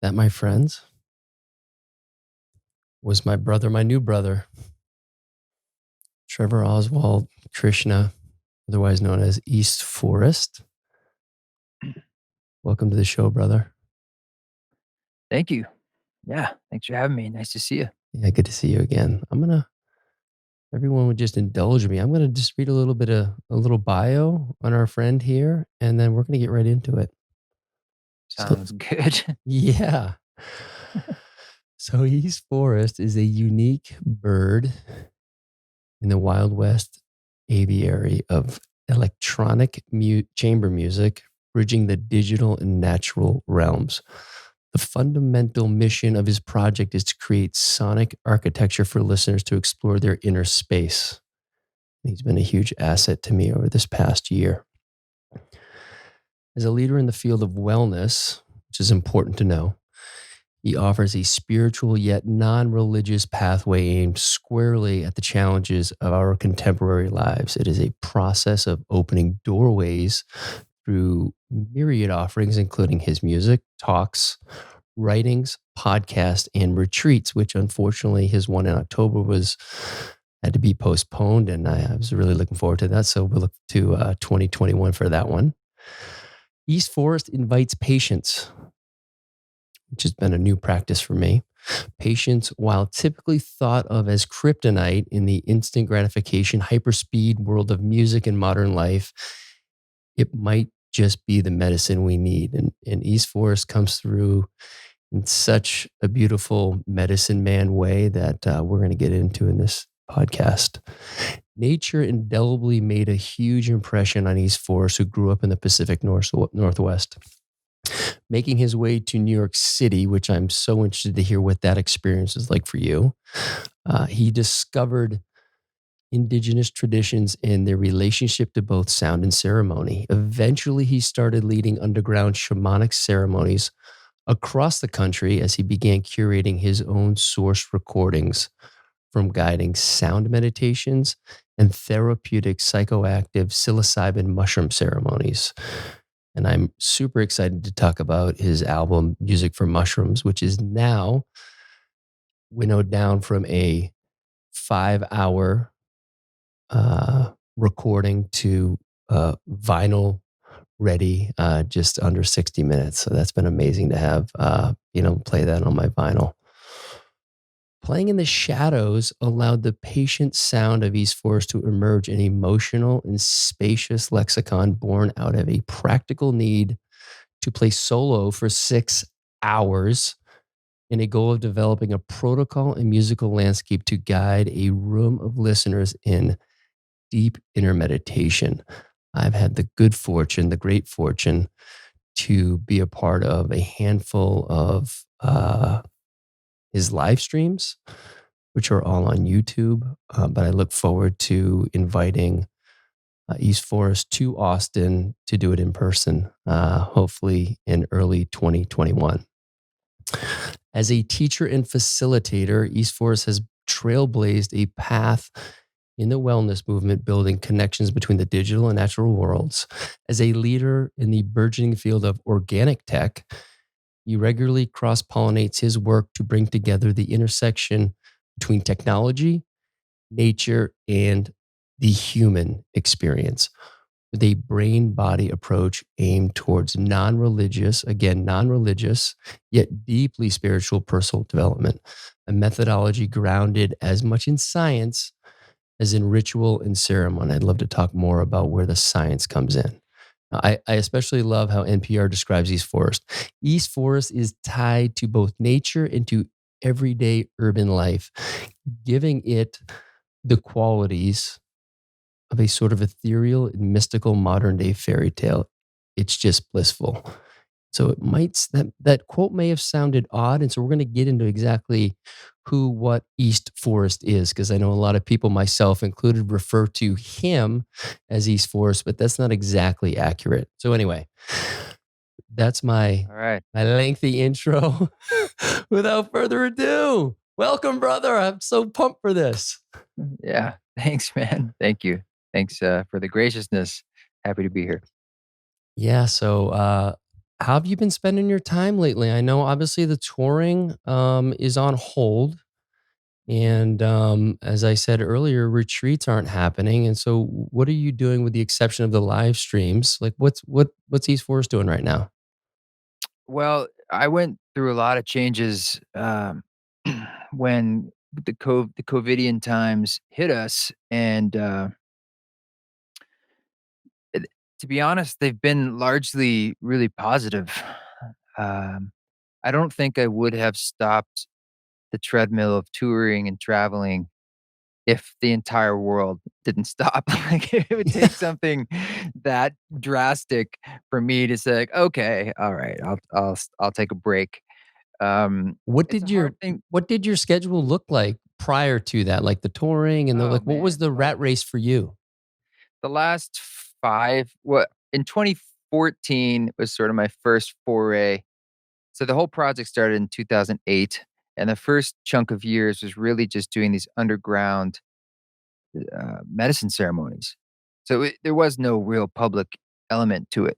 That, my friends, was my brother, my new brother, Trevor Oswald Krishna, otherwise known as East Forest. Welcome to the show, brother. Thank you. Yeah, thanks for having me. Nice to see you. Yeah, good to see you again. Everyone would just indulge me. I'm gonna just read a little bio on our friend here, and then we're gonna get right into it. So, Sounds good. yeah. So East Forest is a unique bird in the Wild West aviary of electronic chamber music, bridging the digital and natural realms. The fundamental mission of his project is to create sonic architecture for listeners to explore their inner space. He's been a huge asset to me over this past year. As a leader in the field of wellness, which is important to know, he offers a spiritual yet non religious pathway aimed squarely at the challenges of our contemporary lives. It is a process of opening doorways through myriad offerings, including his music, talks, writings, podcasts, and retreats, which unfortunately his one in October was had to be postponed. And I was really looking forward to that. So we'll look to 2021 for that one. East Forest invites patience, which has been a new practice for me. Patience, while typically thought of as kryptonite in the instant gratification, hyperspeed world of music and modern life, it might just be the medicine we need. And East Forest comes through in such a beautiful medicine man way that we're going to get into in this podcast. Nature indelibly made a huge impression on East Forest, who grew up in the Pacific Northwest. Making his way to New York City, which I'm so interested to hear what that experience is like for you, he discovered indigenous traditions and their relationship to both sound and ceremony. Eventually, he started leading underground shamanic ceremonies across the country as he began curating his own source recordings from guiding sound meditations and therapeutic psychoactive psilocybin mushroom ceremonies. And I'm super excited to talk about his album, Music for Mushrooms, which is now winnowed down from a 5 hour recording to vinyl ready, just under 60 minutes. So that's been amazing to have, play that on my vinyl. Playing in the shadows allowed the patient sound of East Forest to emerge an emotional and spacious lexicon born out of a practical need to play solo for 6 hours in a goal of developing a protocol and musical landscape to guide a room of listeners in deep inner meditation. I've had the great fortune to be a part of a handful of his live streams, which are all on YouTube. But I look forward to inviting East Forest to Austin to do it in person, hopefully in early 2021. As a teacher and facilitator, East Forest has trailblazed a path in the wellness movement, building connections between the digital and natural worlds. As a leader in the burgeoning field of organic tech, he regularly cross pollinates his work to bring together the intersection between technology, nature, and the human experience with a brain body approach aimed towards non religious, yet deeply spiritual personal development, a methodology grounded as much in science as in ritual and ceremony. I'd love to talk more about where the science comes in. I especially love how NPR describes East Forest. East Forest is tied to both nature and to everyday urban life, giving it the qualities of a sort of ethereal and mystical modern day fairy tale. It's just blissful. So that quote may have sounded odd, and so we're going to get into exactly what East Forest is, because I know a lot of people, myself included, refer to him as East Forest, but that's not exactly accurate. So anyway, that's my All right. my lengthy intro. Without further ado, welcome, brother. I'm so pumped for this. Yeah. Thanks, man. Thank you. Thanks for the graciousness. Happy to be here. Yeah. So How have you been spending your time lately? I know obviously the touring is on hold. And as I said earlier, retreats aren't happening. And so, what are you doing with the exception of the live streams? Like, what's East Forest doing right now? Well, I went through a lot of changes, when the COVIDian times hit us, and, it to be honest, they've been largely really positive. Um, I don't think I would have stopped the treadmill of touring and traveling if the entire world didn't stop. Like, it would take something that drastic for me to say, like, "Okay, alright, I'll take a break." What It's a did hard your thing. what did your schedule look like prior to that? Like the touring and the Oh, like, what was man. the Well, rat race for you? the last 5 what in 2014 was sort of my first foray. So the whole project started in 2008, and the first chunk of years was really just doing these underground, medicine ceremonies. So there was no real public element to it,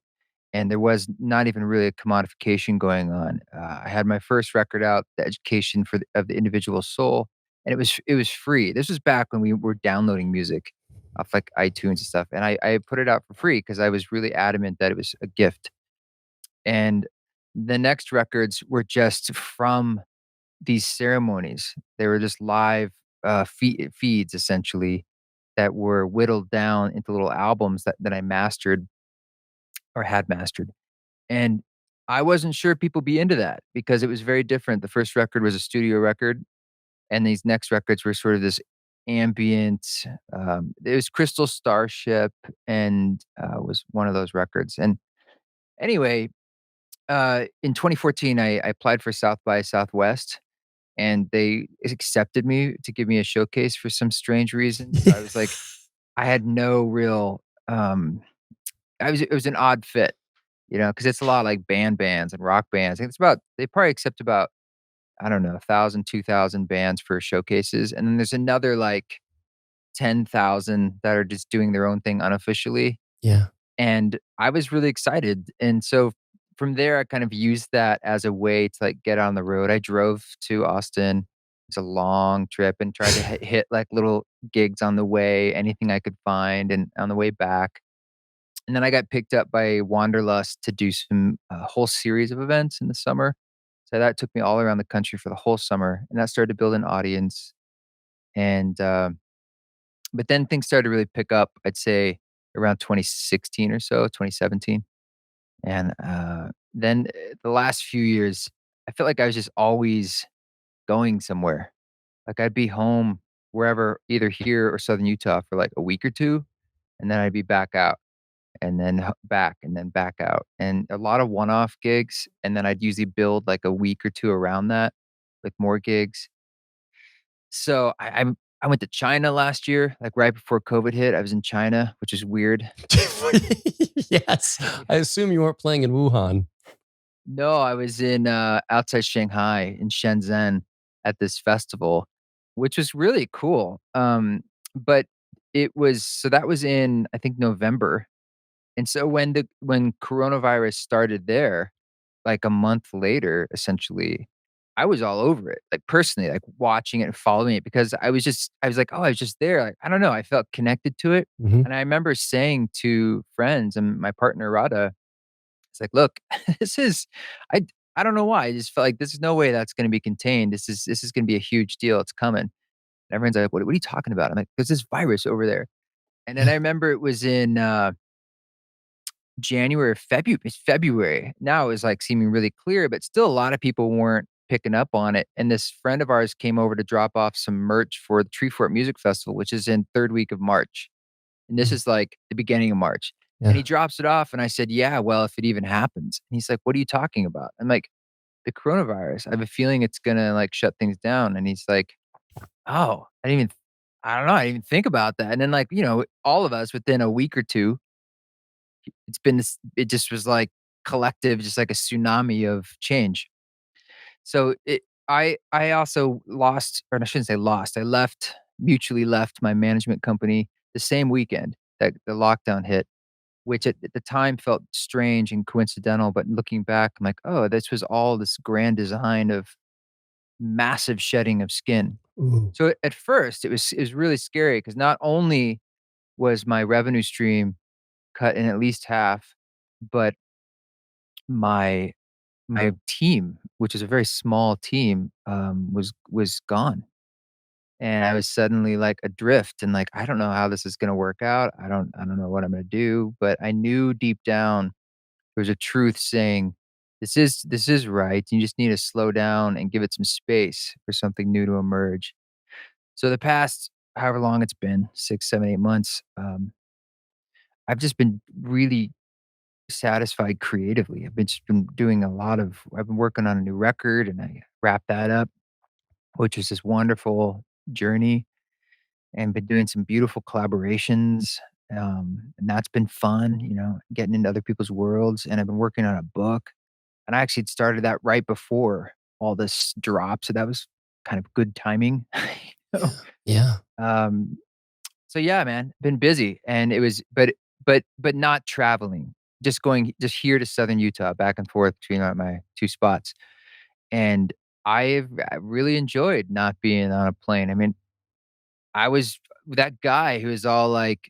and there was not even really a commodification going on. I had my first record out, "The Education of the Individual Soul," and it was free. This was back when we were downloading music off, like, iTunes and stuff, and I put it out for free because I was really adamant that it was a gift. And the next records were just from these ceremonies. They were just live, feeds essentially that were whittled down into little albums that I mastered or had mastered. And I wasn't sure people be into that because it was very different. The first record was a studio record, and these next records were sort of this ambient. It was Crystal Starship, and was one of those records. And anyway, in 2014, I applied for South by Southwest, and they accepted me to give me a showcase for some strange reason. So I was like, I had no real. It was an odd fit, because it's a lot like bands and rock bands. I think they probably accept about, I don't know, 1,000, 2,000 bands for showcases, and then there's another, like, 10,000 that are just doing their own thing unofficially, Yeah. and I was really excited, and so from there, I kind of used that as a way to, like, get on the road. I drove to Austin. It's a long trip and tried to hit, like, little gigs on the way, anything I could find, and on the way back. And then I got picked up by Wanderlust to do some a whole series of events in the summer. So that took me all around the country for the whole summer, and that started to build an audience. And but then things started to really pick up. I'd say around 2016 or so, 2017, and then the last few years, I felt like I was just always going somewhere. Like I'd be home wherever, either here or Southern Utah for like a week or two, and then I'd be back out and then back and then back out, and a lot of one-off gigs, and then I'd usually build like a week or 2 around that with more gigs. So I went to China last year, like right before COVID hit. I was in China, which is weird. Um, Yes. I assume you weren't playing in Wuhan. no, I was in, outside Shanghai in Shenzhen at this festival, which was really cool. But that was in, I think, November. And so when coronavirus started there, like a month later, essentially, I was all over it, like, personally, like, watching it and following it because I was like, "Oh, I was just there." Like, I don't know, I felt connected to it, Mhm. and I remember saying to friends and my partner, Rada, it's like, "Look, this is." I I don't know why, I just felt like there's no way that's gonna be contained. This is gonna be a huge deal, it's coming. And everyone's like, "What are you talking about?" I'm like, "There's this virus over there." And then Yeah. I remember it was in, January or February. Now it was, like, seeming really clear, but still a lot of people weren't picking up on it, and this friend of ours came over to drop off some merch for the Treefort Music Festival, which is in 3rd week of March, and this Mm. is, like, the beginning of March, and Yeah. he drops it off, and I said, "Yeah, well, if it even happens." And he's like, "What are you talking about?" I'm like, "The coronavirus. I have a feeling it's gonna, like, shut things down." And he's like, "Oh, I don't know, I didn't even think about that." And then, like, all of us within a week or 2, it just was like collective, just like a tsunami of change. So I also lost, or I shouldn't say lost, I mutually left my management company the same weekend that the lockdown hit. which at the time felt strange and coincidental. But looking back, I'm like, oh, this was all this grand design of massive shedding of skin. Ooh. So at first, it was really scary because not only was my revenue stream cut in at least half, but my my team, which is a very small team, was gone. And I was suddenly like adrift and like, I don't know how this is gonna work out. I don't know what I'm gonna do. But I knew deep down there was a truth saying, this is right. You just need to slow down and give it some space for something new to emerge. So the past however long it's been, 6, 7, 8 months, I've just been really satisfied creatively. Just been doing a lot of I've been working on a new record and I wrapped that up, which is this wonderful journey, and been doing some beautiful collaborations. And that's been fun, getting into other people's worlds. And I've been working on a book. And I actually started that right before all this dropped. So that was kind of good timing. you know? Yeah. Yeah. Um, so yeah, man, been busy, and it was, but not traveling, just going just here to Southern Utah, back and forth between my two spots, and I really enjoyed not being on a plane. I mean, I was that guy who was all like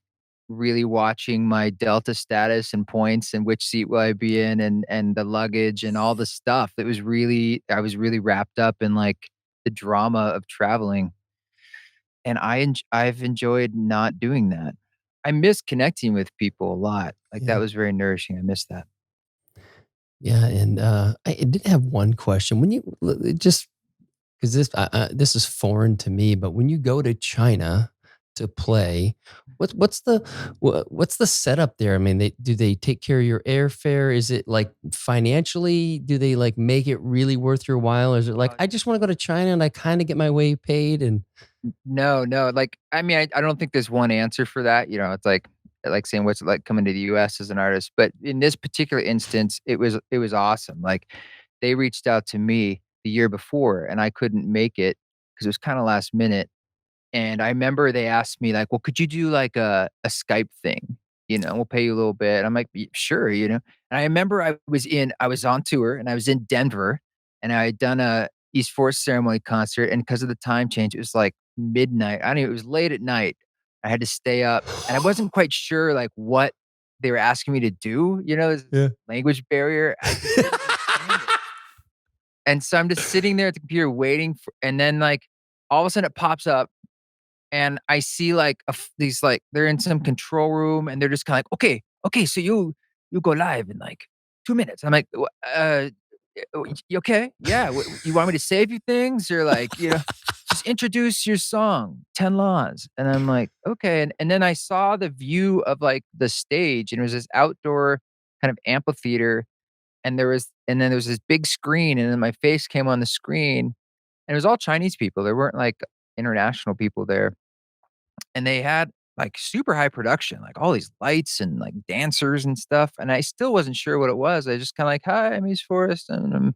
really watching my Delta status and points and which seat will I be in and the luggage and all the stuff. It was really I was really wrapped up in like the drama of traveling. And I've enjoyed not doing that. I miss connecting with people a lot, like, that Yeah. was very nourishing, I miss that. Yeah. And I did have one question. When you just because this is foreign to me, but when you go to China to play, what's the what's the setup there? I mean, do they take care of your airfare? Is it like financially? Do they like make it really worth your while? Or is it like Oh, I just want to go to China and I kind of get my way paid and no, no, like, I mean, I don't think there's one answer for that, it's like saying, "What's it like coming to the US as an artist?" But in this particular instance, it was awesome, like, they reached out to me the year before, and I couldn't make it because it was kinda last minute. And I remember they asked me like, "Well, could you do like a Skype thing? We'll pay you a little bit." I'm like, Sure." And I remember I was on tour and I was in Denver and I had done a East Forest Ceremony concert, and because of the time change, it was like midnight. I don't know, it was late at night. I had to stay up and I wasn't quite sure like what they were asking me to do, this yeah. language barrier. I just didn't understand it. And so I'm just sitting there at the computer waiting for, and then like all of a sudden it pops up and I see like these like they're in some control room and they're just kind of like, okay, okay, so you go live in like 2 minutes. I'm like, You okay, yeah. You want me to say a few things or like just introduce your song, 10 Laws. And I'm like, okay. And then I saw the view of like the stage and it was this outdoor kind of amphitheater and then there was this big screen and then my face came on the screen and it was all Chinese people. There weren't like international people there and they had like super high production, like all these lights and like dancers and stuff. And I still wasn't sure what it was. I just kind of like, hi, I'm East Forest, and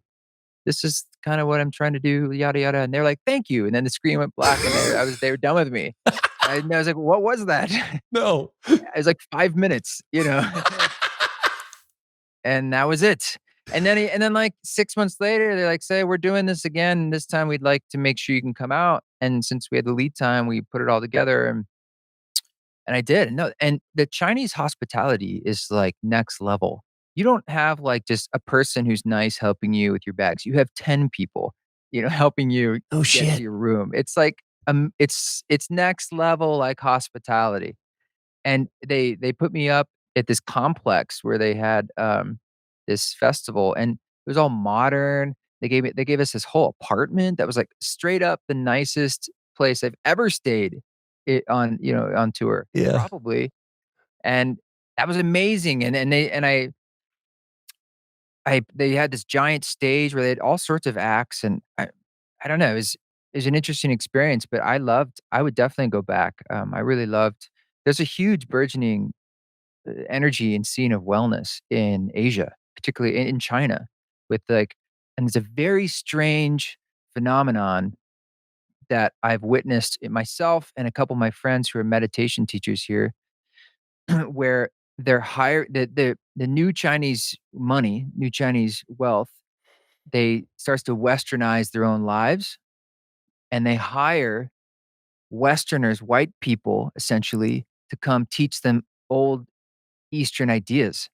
this is kind of what I'm trying to do, yada yada. And they're like, thank you. And then the screen went black, and they were done with me. And I was like, what was that? No. It was like 5 minutes, and that was it. And then like 6 months later, they're like, say, we're doing this again. And this time we'd like to make sure you can come out. And since we had the lead time, we put it all together. And I did. No, and the Chinese hospitality is like next level. You don't have like just a person who's nice helping you with your bags. You have 10 people, helping you Oh get to shit. your room. It's like it's next level like hospitality. And they put me up at this complex where they had this festival and it was all modern. They gave us this whole apartment that was like straight up the nicest place I've ever stayed on tour, Yeah. probably. And that was amazing. And they had this giant stage where they had all sorts of acts, and I don't know, it was an interesting experience, but I would definitely go back. I really loved there's a huge burgeoning energy and scene of wellness in Asia, particularly in China, with like, and it's a very strange phenomenon that I've witnessed it myself and a couple of my friends who are meditation teachers here, where they're hire the new Chinese money, new Chinese wealth, they starts to westernize their own lives, and they hire Westerners, white people, essentially, to come teach them old Eastern ideas.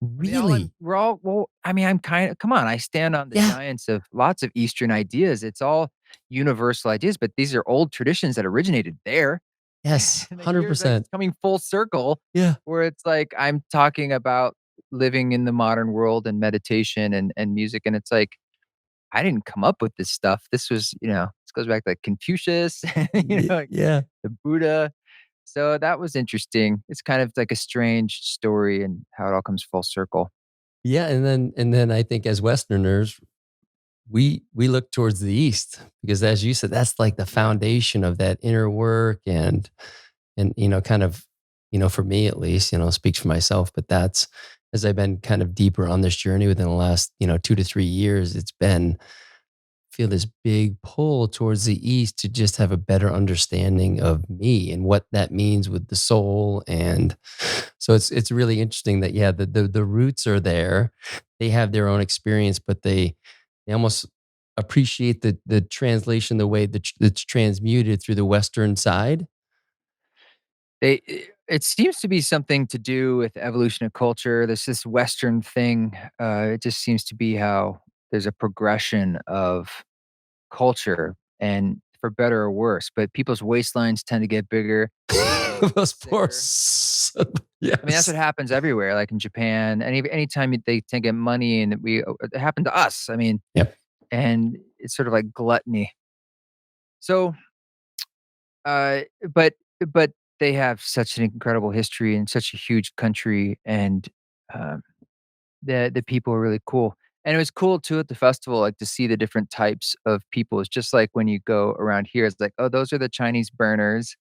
I mean, all I'm Really? we're all well, I mean, I'm kinda come on, I stand on the Yeah. giants of lots of Eastern ideas. It's all universal ideas, but these are old traditions that originated there. Yes. And then here's, like, 100%. it's coming full circle Yeah. where it's like I'm talking about living in the modern world and meditation and music, and it's like, I didn't come up with this stuff. This was, this goes back to, like, Confucius, like, Yeah. the Buddha. So that was interesting. It's kind of like a strange story and how it all comes full circle. Yeah, and then I think as Westerners, we look towards the East because as you said, that's like the Yeah. foundation of that inner work and kind of, for me at least, speaks for myself, but that's as I've been kind of deeper on this journey within the last, 2 to 3 years, it's been feel this big pull towards the East to just have a better understanding of me and what that means with the soul. And so it's really interesting that yeah, the roots are there. They have their own experience, but they almost appreciate the translation the way that it's transmuted through the Western side. It seems to be something to do with evolution of culture. There's this Western thing. It just seems to be how there's a progression of culture and for better or worse, but people's waistlines tend to get bigger, they get Those poor thicker. I mean, that's yes. what happens everywhere, like in Japan. Anytime they can get money and it happened to us. I mean, Yep. and it's sort of like gluttony. So, uh, but but they have such an incredible history and such a huge country, and um, the people are really cool. And it was cool too at the festival, like to see the different types of people. It's just like when you go around here, it's like, oh, those are the Chinese burners,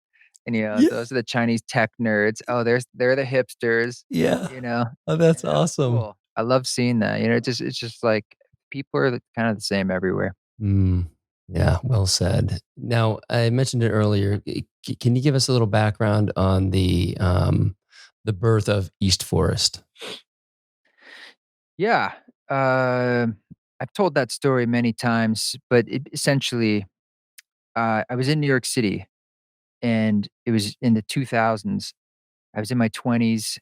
and Yeah. those are the Chinese tech nerds. Oh, they're the hipsters, Yeah. you know, Oh, that's and that was awesome. cool. I love seeing that. It's just like people are kind of the same everywhere. Mm, yeah, well said. Now, I mentioned it earlier. Can you give us a little background on the birth of East Forest? Yeah, I've told that story many times, but essentially, I was in New York City, and it was in the 2000s. I was in my 20s,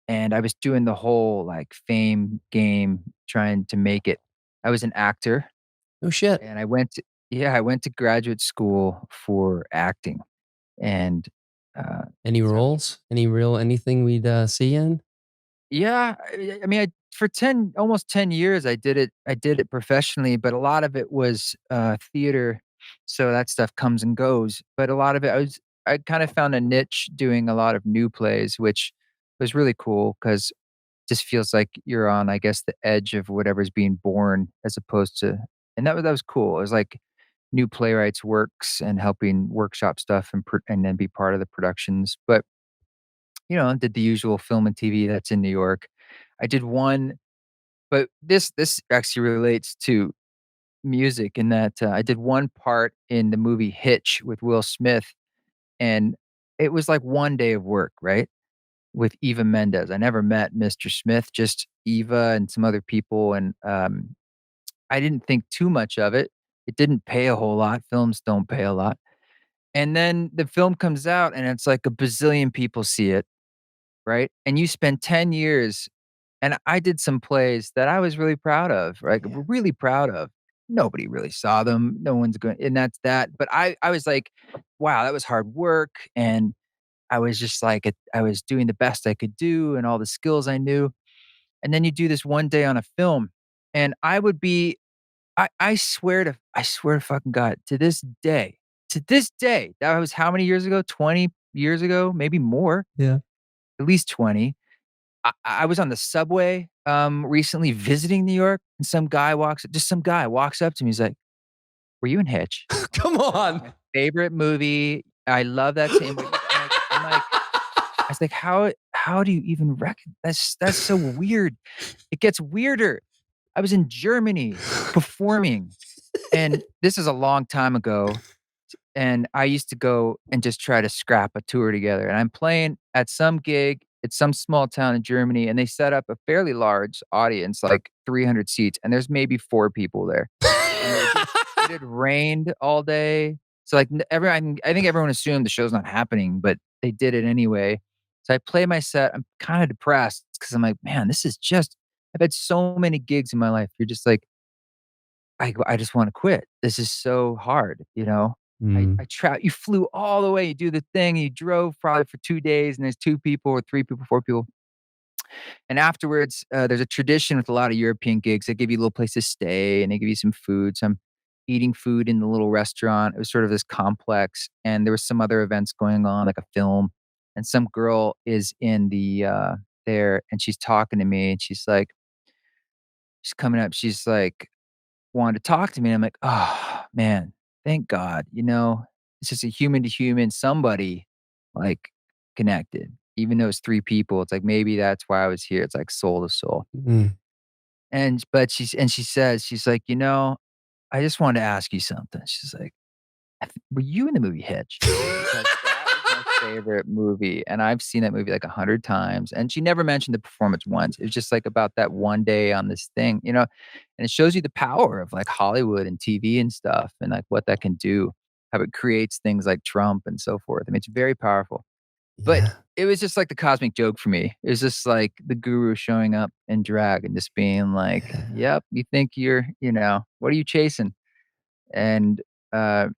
and I was doing the whole, like, fame game, trying to make it. I was an actor, Oh shit. and I went to graduate school for acting, and, uh, Any so I was roles? Any real anything we'd see in? yeah, I mean, I for 10 almost 10 years, I did it professionally, but a lot of it was, theater, so that stuff comes and goes, but a lot of it I kind of found a niche doing a lot of new plays, which was really cool because just feels like you're on, I guess, the edge of whatever's being born as opposed to and that was cool. It was like new playwrights works and helping workshop stuff and then be part of the productions, but did the usual film and TV that's in New York. I did one, but this actually relates to music in that, I did one part in the movie Hitch with Will Smith, and it was like one day of work, right? With Eva Mendes. I never met Mr. Smith, just Eva and some other people, and, I didn't think too much of it. It didn't pay a whole lot, films don't pay a lot, and then the film comes out, and it's like a bazillion people see it, right? And you spend 10 years and I did some plays that I was really proud of, right? Yeah. Really proud of. Nobody really saw them. No one's going and that's that. But I was like, wow, that was hard work. And I was just like I was doing the best I could do and all the skills I knew. And then you do this one day on a film. And I would be I swear to fucking God, to this day, that was how many years ago? 20 years ago, maybe more, Yeah. at least 20. I was on the subway, recently visiting New York, and some guy walks up to me, he's like, "Were you in Hitch?" Come That was on. my favorite movie. I love that scene where you I'm like I was like, how do you even that's so weird." It gets weirder. I was in Germany performing, and this is a long time ago, and I used to go and just try to scrap a tour together, and I'm playing at some gig It's some small town in Germany, and they set up a fairly large audience, like 300 seats, and there's maybe 4 people there. And it had rained all day. So, like, I think everyone assumed the show's not happening, but they did it anyway. So I play my set. I'm kinda depressed because 'cause I'm like, "Man, this is just." I've had so many gigs in my life. You're just like, I just wanna quit. This is so hard, you know? Mm. You flew all the way, you do the thing, you drove probably for 2 days, and there's 2 people or 3 people, 4 people. And afterwards, there's a tradition with a lot of European gigs. They give you a little place to stay, and they give you some food. So I'm eating food in the little restaurant. It was sort of this complex, and there was some other events going on, like a film. And some girl is in there, and she's talking to me, and she's coming up. She's like, wanted to talk to me. And I'm like, oh man, thank God. It's just a human to human, somebody like connected. Even though it's 3 people, it's like maybe that's why I was here. It's like soul to soul. Mm. She says, she's like, I just wanted to ask you something. She's like, were you in the movie Hitch? Because that is my favorite movie, and I've seen that movie like 100 times, and she never mentioned the performance once. It was just, like, about that one day on this thing, and it shows you the power of, like, Hollywood and TV and stuff and, like, what that can do, how it creates things like Trump and so forth. I mean, it's very powerful. But Yeah. it was just like the cosmic joke for me. It was just like the guru showing up in drag and just being like, Yeah. "Yep, you think what are you chasing?" And, uh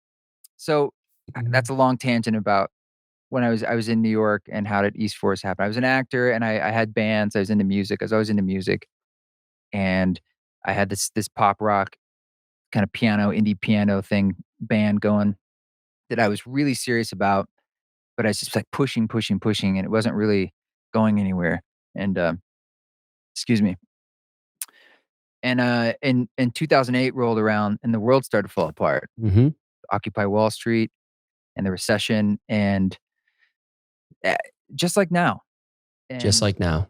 so, that's Mm. a long tangent about when I was in New York and how did East Forest happen. I was an actor and I had bands, I was into music, I was always into music, and I had this pop rock kinda piano, indie piano thing band going that I was really serious about, but I was just, like, pushing, pushing, pushing, and it wasn't really going anywhere, and, excuse me, and, in 2008 rolled around and the world started to fall apart. Mhm. Occupy Wall Street and the recession and Eh, just like now, Just and like now.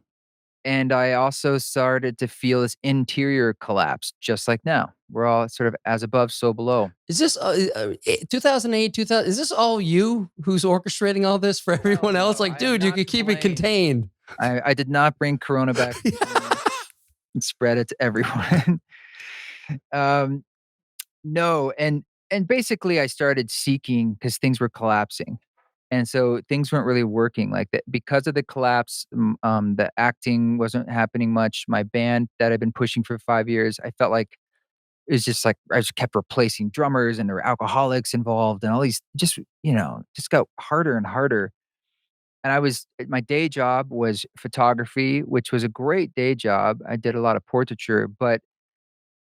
I also started to feel this interior collapse just like now. We're all sort of as above, so below. Is this 2008, 2000? Is this all you who's orchestrating all this for Hell everyone else? no, Like, I am dude, you not could to keep it blame. contained. I did not bring corona back to Germany and spread it to everyone. Um, no, and basically I started seeking because things were collapsing. And so things weren't really working like that because of the collapse. The acting wasn't happening much. My band that I've been pushing for 5 years, I felt like it was just like I just kept replacing drummers and there were alcoholics involved and all these just got harder and harder. And my day job was photography, which was a great day job. I did a lot of portraiture, but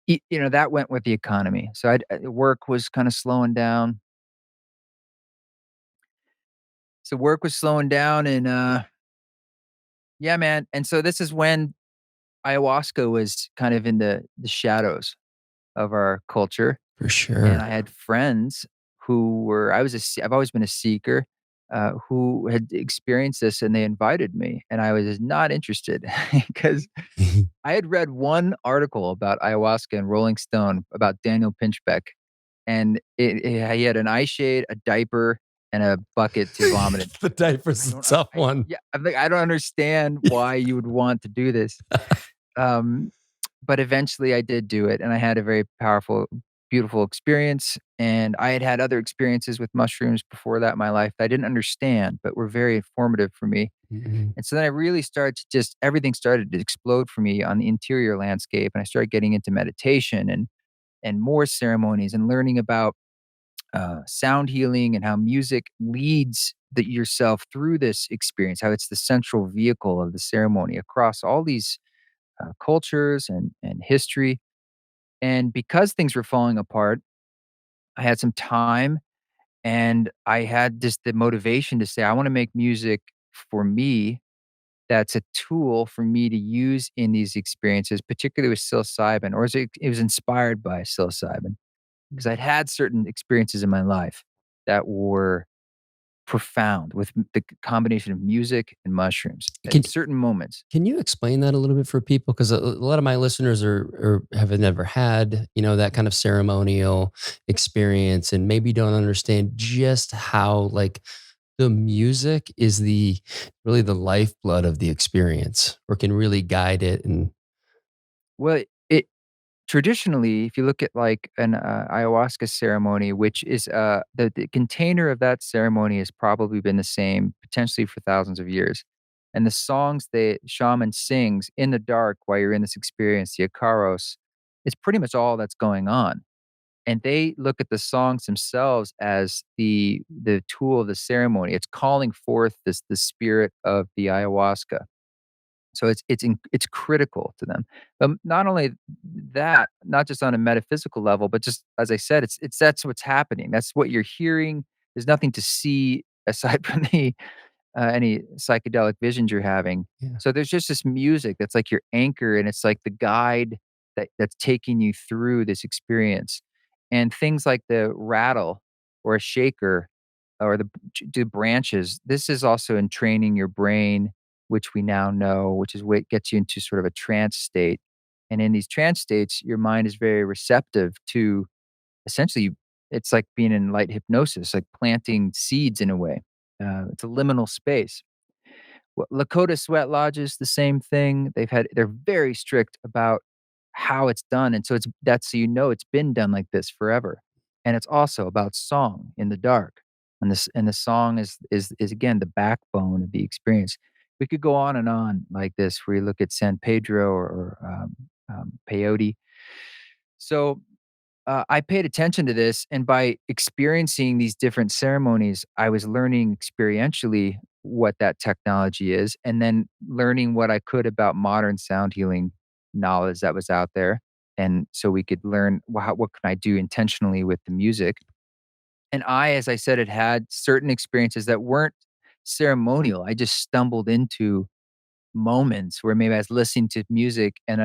that went with the economy. So work was kind of slowing down. So work was slowing down and yeah, man. And so this is when ayahuasca was kind of in the shadows of our culture. For And sure. I had friends who were I've always been a seeker, who had experienced this and they invited me, and I was just not interested because I had read one article about ayahuasca in Rolling Stone about Daniel Pinchbeck, and he had an eye shade, a diaper, and a bucket to vomit in. The I'm like, diaper's I a don't tough one. yeah, I'm like, I don't understand why you would want to do this. Um, but eventually I did do it, and I had a very powerful, beautiful experience, and I had had other experiences with mushrooms before that in my life that I didn't understand, but were very informative for me. Mhm. And so then I really started to just everything started to explode for me on the interior landscape, and I started getting into meditation and more ceremonies and learning about sound healing and how music leads yourself through this experience, how it's the central vehicle of the ceremony across all these cultures and history. And because things were falling apart, I had some time and I had just the motivation to say, I want to make music for me that's a tool for me to use in these experiences, particularly with psilocybin, or it was inspired by psilocybin because I'd had certain experiences in my life that were profound with the combination of music and mushrooms Can at certain moments. can you explain that a little bit for people? Because a lot of my listeners have never had, that kind of ceremonial experience and maybe don't understand just how, like, the music is the really the lifeblood of the experience, or can really guide it. And Well, it traditionally, if you look at like an ayahuasca ceremony, which is the container of that ceremony has probably been the same potentially for thousands of years. And the songs the shaman sings in the dark while you're in this experience, the Icaros, it's pretty much all that's going on. And they look at the songs themselves as the tool of the ceremony. It's calling forth this the spirit of the ayahuasca. So it's critical to them. Not only that, not just on a metaphysical level, but just as I said, it's that's what's happening. That's what you're hearing. There's nothing to see aside from the any psychedelic visions you're having. yeah. So there's just this music that's like your anchor, and it's like the guide that's taking you through this experience. And things like the rattle or a shaker or the branches. This is also in training your brain, which we now know, which is what gets you into sort of a trance state. And in these trance states, your mind is very receptive to essentially, it's like being in light hypnosis, like planting seeds in a way. It's a liminal space. Lakota sweat lodges, the same thing. They're very strict about how it's done, and so that's so you know it's been done like this forever. And it's also about song in the dark, and the song is again the backbone of the experience. We could go on like this, where you look at San Pedro or peyote. So I paid attention to this, and by experiencing these different ceremonies, I was learning experientially what that technology is, and then learning what I could about modern sound healing knowledge that was out there. And so we could learn what can I do intentionally with the music. And as I said, had certain experiences that weren't ceremonial. I just stumbled into moments where maybe I was listening to music and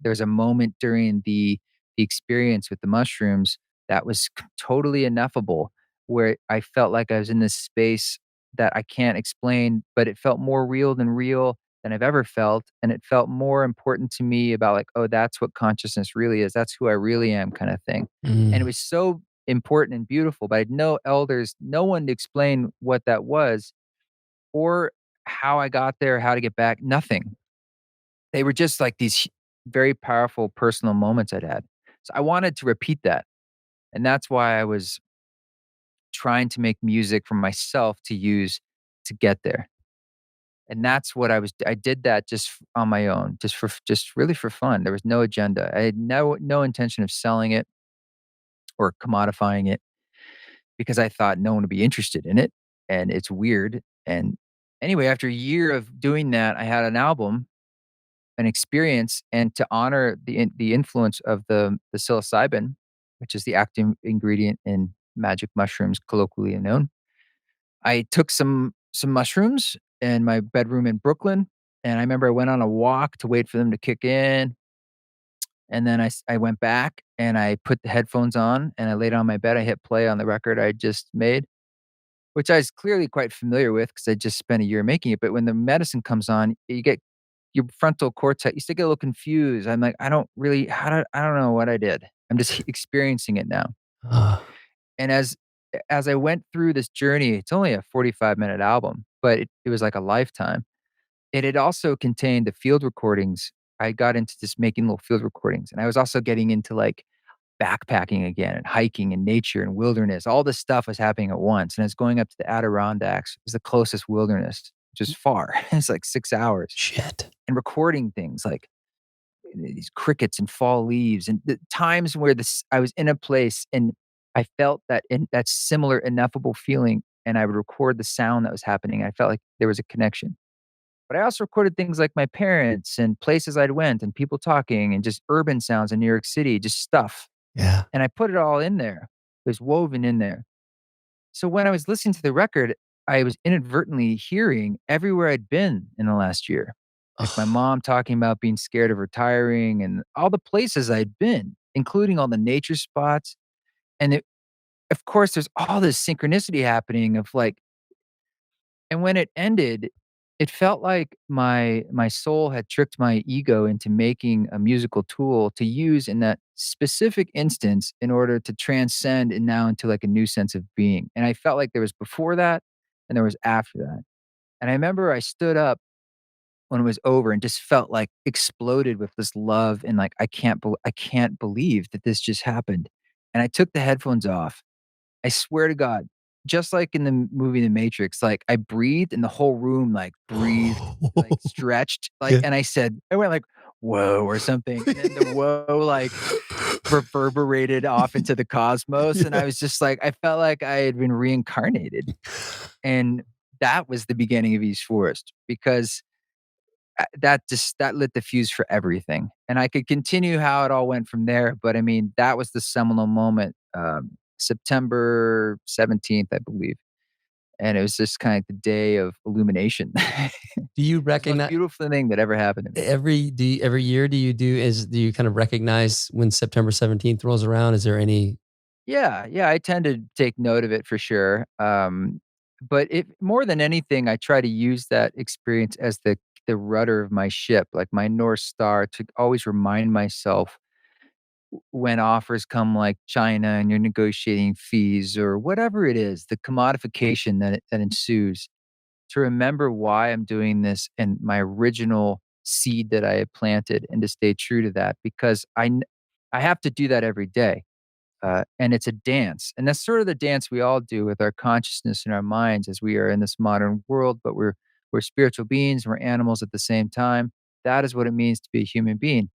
there's a moment during the experience with the mushrooms that was totally ineffable, where I felt like I was in this space that I can't explain, but it felt more real than I've ever felt. And it felt more important to me about like, oh, that's what consciousness really is. That's who I really am, kind of thing. And it Mm, was so important and beautiful, but I had no elders, no one to explain what that was or how I got there, how to get back, nothing. They were just like these very powerful personal moments I'd had. So I wanted to repeat that. And that's why I was trying to make music for myself to use to get there. And that's what I did that just on my own, just really for fun. There was no agenda. I had no intention of selling it or commodifying it because I thought no one would be interested in it. And it's weird. And anyway, after a year of doing that, I had an album, an experience, and to honor the influence of the psilocybin, which is the active ingredient in magic mushrooms, colloquially known. I took some mushrooms in my bedroom in Brooklyn, and I remember I went on a walk to wait for them to kick in, and then I went back and I put the headphones on and I laid on my bed. I hit play on the record I just made, which I was clearly quite familiar with because I just spent a year making it. But when the medicine comes on, you get your frontal cortex, you still get a little confused. I'm like, I don't really, I don't know what I did. I'm just experiencing it now. ah, And as I went through this journey, it's only a 45-minute album, but it was like a lifetime. It had also contained the field recordings. I got into just making little field recordings, and I was also getting into like backpacking again and hiking and nature and wilderness. All this stuff was happening at once, and I was going up to the Adirondacks. It's the closest wilderness, which is far. It's like 6 hours, shit. and recording things like these crickets and fall leaves and the times where this I was in a place and I felt that similar ineffable feeling, and I would record the sound that was happening. I felt like there was a connection. But I also recorded things like my parents and places I'd went and people talking and just urban sounds in New York City, just stuff. Yeah. And I put it all in there. It was woven in there. So when I was listening to the record, I was inadvertently hearing everywhere I'd been in the last year. Like my Ugh, mom talking about being scared of retiring and all the places I'd been, including all the nature spots. And of course, there's all this synchronicity happening of like, and when it ended, it felt like my soul had tricked my ego into making a musical tool to use in that specific instance in order to transcend and now into like a new sense of being. And I felt like there was before that and there was after that. And I remember I stood up when it was over and just felt like exploded with this love and like I can't believe that this just happened. And I took the headphones off. I swear to God, just like in the movie The Matrix, like I breathed and the whole room like breathed, like stretched, like, Yeah. and I went like, whoa, or something. And then the whoa like reverberated off into the cosmos. And Yeah. I was just like, I felt like I had been reincarnated. And that was the beginning of East Forest because that lit the fuse for everything. And I could continue how it all went from there, but I mean, that was the seminal moment, September 17th, I believe, and it was just kind of the day of illumination. Do you It's the most recognize beautiful thing that ever happened to me. every year do you kind of recognize when September 17th rolls around? Is there any Yeah, yeah, I tend to take note of it for sure, but it more than anything, I try to use that experience as the rudder of my ship, like my North Star to always remind myself when offers come like China and you're negotiating fees or whatever it is, the commodification that ensues, to remember why I'm doing this and my original seed that I had planted and to stay true to that because I have to do that every day. And it's a dance. And that's sort of the dance we all do with our consciousness and our minds as we are in this modern world, but we're spiritual beings, we're animals at the same time. That is what it means to be a human being,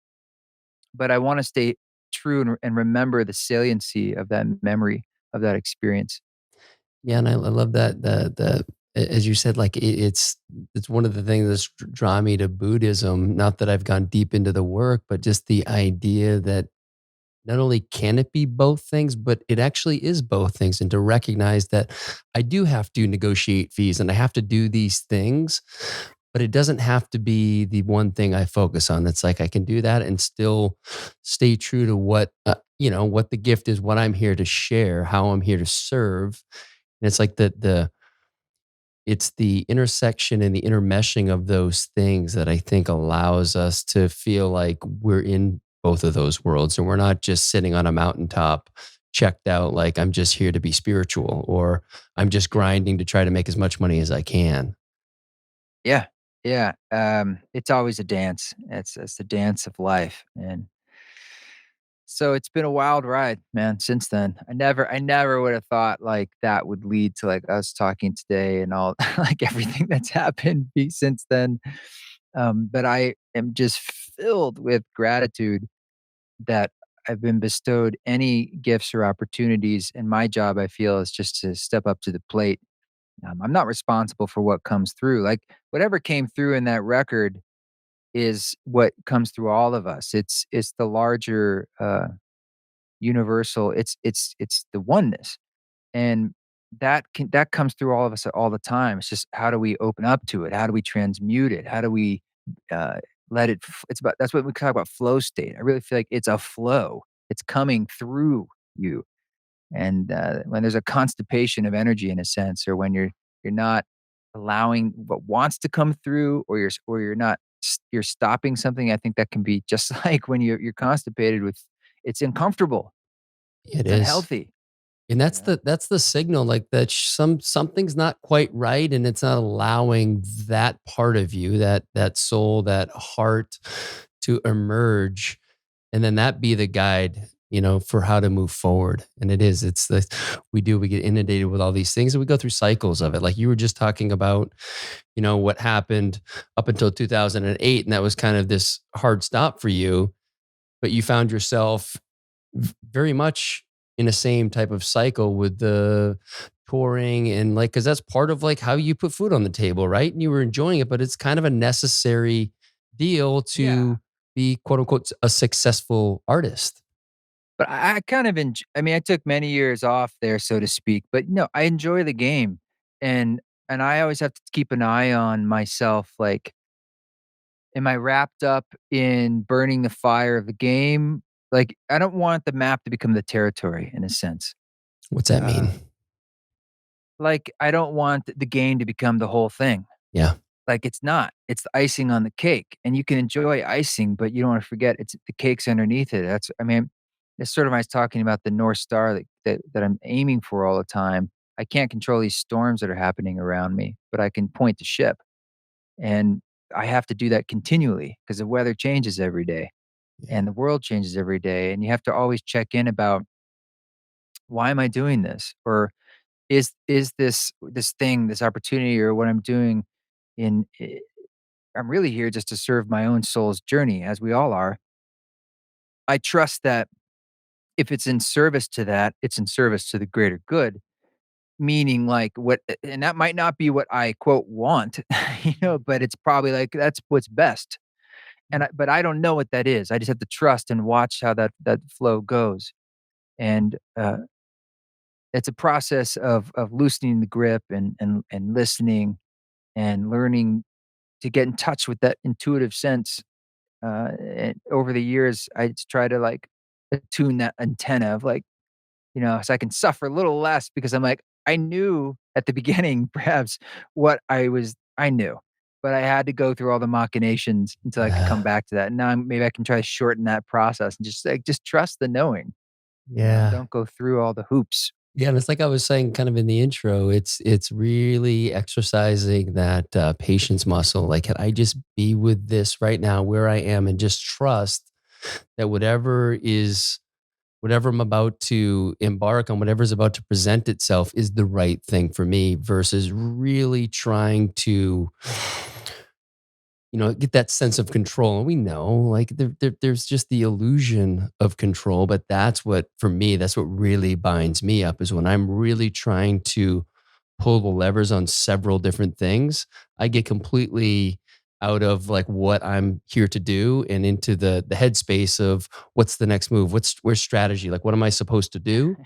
but I wanna stay true and remember the saliency of that memory, of that experience. Yeah, and I love that as you said, like it's one of the things that's drawn me to Buddhism. Not that I've gone deep into the work, but just the idea that not only can it be both things, but it actually is both things. And to recognize that I do have to negotiate fees and I have to do these things, but it doesn't have to be the one thing I focus on. It's like I can do that and still stay true to what, what the gift is, what I'm here to share, how I'm here to serve. And it's like it's the intersection and the intermeshing of those things that I think allows us to feel like we're in both of those worlds and we're not just sitting on a mountaintop checked out like I'm just here to be spiritual or I'm just grinding to try to make as much money as I can. Yeah, yeah, it's always a dance. It's the dance of life, and so it's been a wild ride, man, since then. I never would have thought, like, that would lead to, like, us talking today and all like, everything that's happened be since then, but I am just filled with gratitude that I've been bestowed any gifts or opportunities, and my job, I feel, is just to step up to the plate. I'm not responsible for what comes through. Like whatever came through in that record is what comes through all of us. It's the larger universal. It's the oneness, and that comes through all of us all the time. It's just how do we open up to it? How do we transmute it? How do we uh, let it? It's about that's what we talk about flow state. I really feel like it's a flow. It's coming through you. And, when there's a constipation of energy in a sense, or when you're not allowing what wants to come through, or you're not you're stopping something, I think that can be just like when you're constipated with it's uncomfortable, It it's is. unhealthy, And you know? that's the signal like that something's not quite right and it's not allowing that part of you, that soul, that heart to emerge and then that be the guide, for how to move forward. And we get inundated with all these things and we go through cycles of it. Like you were just talking about, what happened up until 2008 and that was kind of this hard stop for you, but you found yourself very much in the same type of cycle with the touring and like because that's part of like how you put food on the table, right? And you were enjoying it, but it's kind of a necessary deal Yeah. to be quote unquote a successful artist. But I kind of I mean, I took many years off there, so to speak, but no, I enjoy the game, and I always have to keep an eye on myself, like, am I wrapped up in burning the fire of the game? Like, I don't want the map to become the territory in a sense. What's that mean? Uh, like, I don't want the game to become the whole thing. Yeah. Like, it's not. It's the icing on the cake, and you can enjoy icing, but you don't wanna forget it's the cake's underneath it. That's I mean, it's sort of I was talking about the North Star that I'm aiming for all the time. I can't control these storms that are happening around me, but I can point the ship. And I have to do that continually because the weather changes every day and Yeah. the world changes every day. And you have to always check in about, why am I doing this? Or is this thing, this opportunity, or what I'm doing in I'm really here just to serve my own soul's journey, as we all are. I trust that if it's in service to that, it's in service to the greater good. Meaning like what, and that might not be what I quote want, but it's probably like that's what's best. But I don't know what that is. I just have to trust and watch how that flow goes. And it's a process of loosening the grip and listening and learning to get in touch with that intuitive sense. And over the years, I just try to like attune that antenna of like, so I can suffer a little less because I'm like, I knew at the beginning, perhaps I knew, but I had to go through all the machinations until I could come Yeah. back to that. And now maybe I can try to shorten that process and just trust the knowing, Yeah. don't go through all the hoops. Yeah, and it's like I was saying kind of in the intro, it's really exercising that patience muscle. Like, can I just be with this right now where I am and just trust that whatever I'm about to embark on, whatever is about to present itself is the right thing for me versus really trying to get that sense of control. And we know, like, there's just the illusion of control, but that's what, for me, that's what really binds me up is when I'm really trying to pull the levers on several different things. I get completely out of like what I'm here to do and into the headspace of what's the next move, where's strategy, like what am I supposed to do.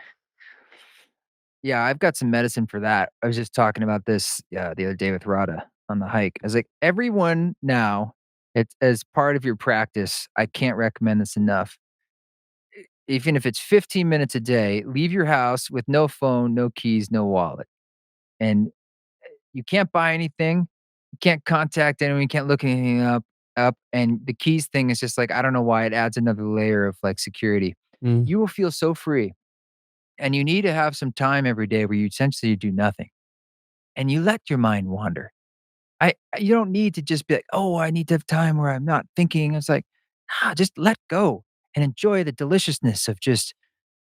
Yeah, I've got some medicine for that. I was just talking about this the other day with Rada on the hike. I was like, everyone now, it's as part of your practice. I can't recommend this enough. Even if it's 15 minutes a day, leave your house with no phone, no keys, no wallet. And you can't buy anything. You can't contact anyone. You can't look anything up. And the keys thing is just like, I don't know why it adds another layer of like security. Mm, You will feel so free. And you need to have some time every day where you essentially do nothing and you let your mind wander. You don't need to just be like, "Oh, I need to have time where I'm not thinking." It's like, nah, just let go and enjoy the deliciousness of just,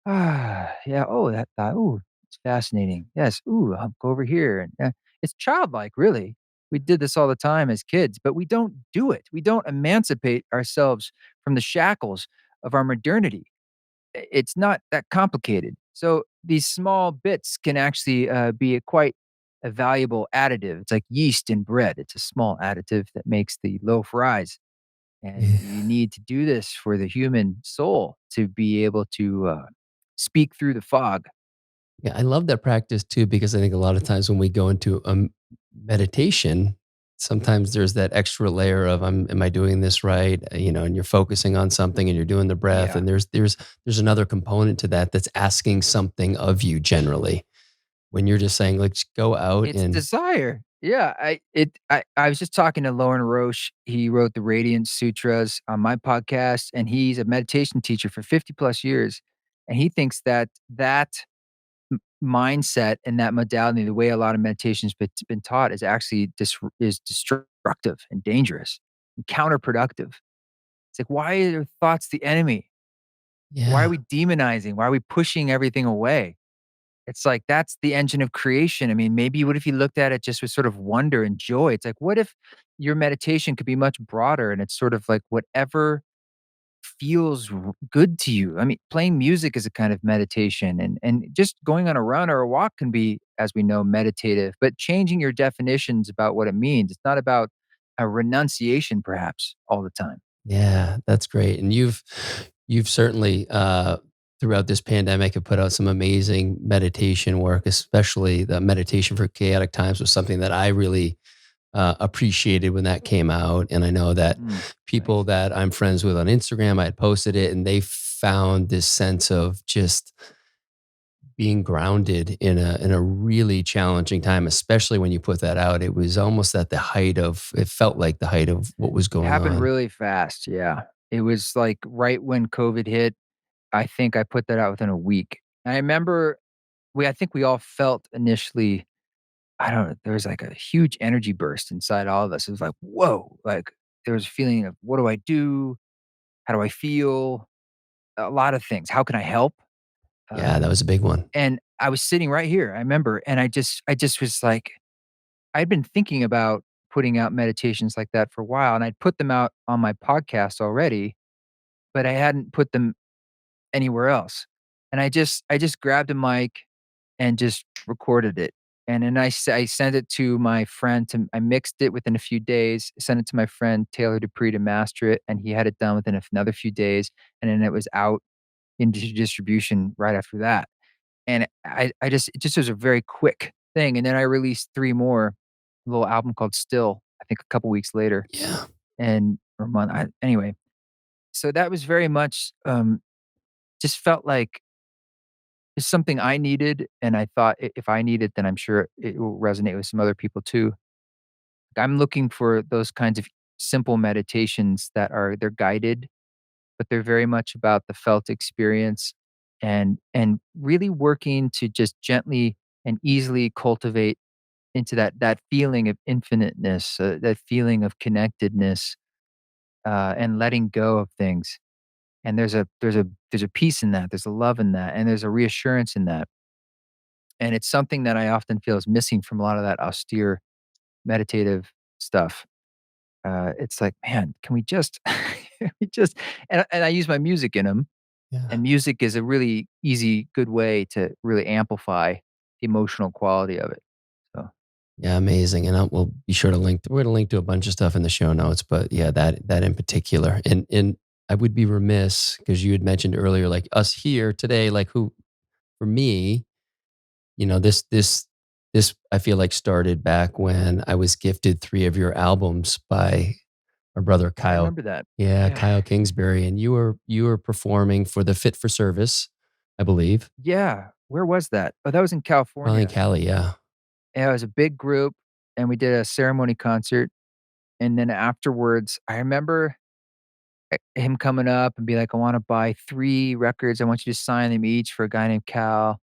yeah, oh, that thought, ooh, it's fascinating. Yes, ooh, I'll go over here. And it's childlike, really. We did this all the time as kids, but we don't do it. We don't emancipate ourselves from the shackles of our modernity. It's not that complicated. So these small bits can actually be a valuable additive. It's like yeast in bread. It's a small additive that makes the loaf rise. And you yeah. need to do this for the human soul to be able to speak through the fog. Yeah, I love that practice too, because I think a lot of times when we go into meditation, sometimes there's that extra layer of am I doing this right? And you're focusing on something and you're doing the breath, Yeah. and there's another component to that that's asking something of you generally. When you're just saying, let's go out It's and desire. Yeah, I was just talking to Lauren Roche. He wrote the Radiant Sutras on my podcast, and he's a meditation teacher for 50 plus years. And he thinks that mindset and that modality, the way a lot of meditation's been taught, is actually is destructive and dangerous and counterproductive. It's like, why are thoughts the enemy? Why are yeah, we demonizing? Why are we pushing everything away? It's like that's the engine of creation. I mean, maybe what if you looked at it just with sort of wonder and joy? It's like, what if your meditation could be much broader and it's sort of like whatever feels good to you. I mean, playing music is a kind of meditation and just going on a run or a walk can be, as we know, meditative, but changing your definitions about what it means. It's not about a renunciation perhaps all the time. yeah, that's great. And you've certainly throughout this pandemic have put out some amazing meditation work, especially the meditation for chaotic times was something that I really appreciated when that came out. And I know that Mm, people nice. that I'm friends with on Instagram, I had posted it and they found this sense of just being grounded in a really challenging time, especially when you put that out. It was almost at the height of it felt like the height of what was It going happened on. really fast. Yeah. It was like right when COVID hit. I think I put that out within a week. And I remember I think we all felt initially, I don't know, there was like a huge energy burst inside all of us. It was like, whoa, like there was a feeling of what do I do? How do I feel? A lot of things. How can I help? Yeah, that Um, was a big one. and I was sitting right here, I remember, and I just was like, I'd been thinking about putting out meditations like that for a while, and I'd put them out on my podcast already, but I hadn't put them anywhere else. And I just grabbed a mic and just recorded it. And then I sent it to my friend to I mixed it within a few days, sent it to my friend Taylor Dupree to master it, and he had it done within another few days, and then it was out into distribution right after that. And I just it just was a very quick thing, and then I released 3 more, a little album called Still, I think a couple weeks later, Yeah. and or month I anyway. So that was very much, just felt like it's something I needed, and I thought if I need it, then I'm sure it will resonate with some other people too. I'm looking for those kinds of simple meditations that are they're guided, but they're very much about the felt experience and really working to just gently and easily cultivate into that feeling of infiniteness, that feeling of connectedness, and letting go of things. And there's a peace in that, there's a love in that, and there's a reassurance in that. And it's something that I often feel is missing from a lot of that austere meditative stuff. It's like, man, can we just, can we just, and I use my music in them, Yeah. and music is a really easy, good way to really amplify the emotional quality of it. So, Yeah, amazing. And we'll be sure to link. We're going to link to a bunch of stuff in the show notes, but yeah, that in particular. And I would be remiss because you had mentioned earlier, like us here today, like who for me, this I feel like started back when I was gifted three of your albums by our brother I Kyle. remember that. Yeah, Yeah. Kyle Kingsbury, and you were performing for the Fit for Service, I believe. Yeah. Where was that? Oh, that was in Probably in California. Cali. Yeah. Yeah, it was a big group, and we did a ceremony concert. And then afterwards, I remember him coming up and be like, "I wanna buy 3 records. I want you to sign them each for a guy named Cal."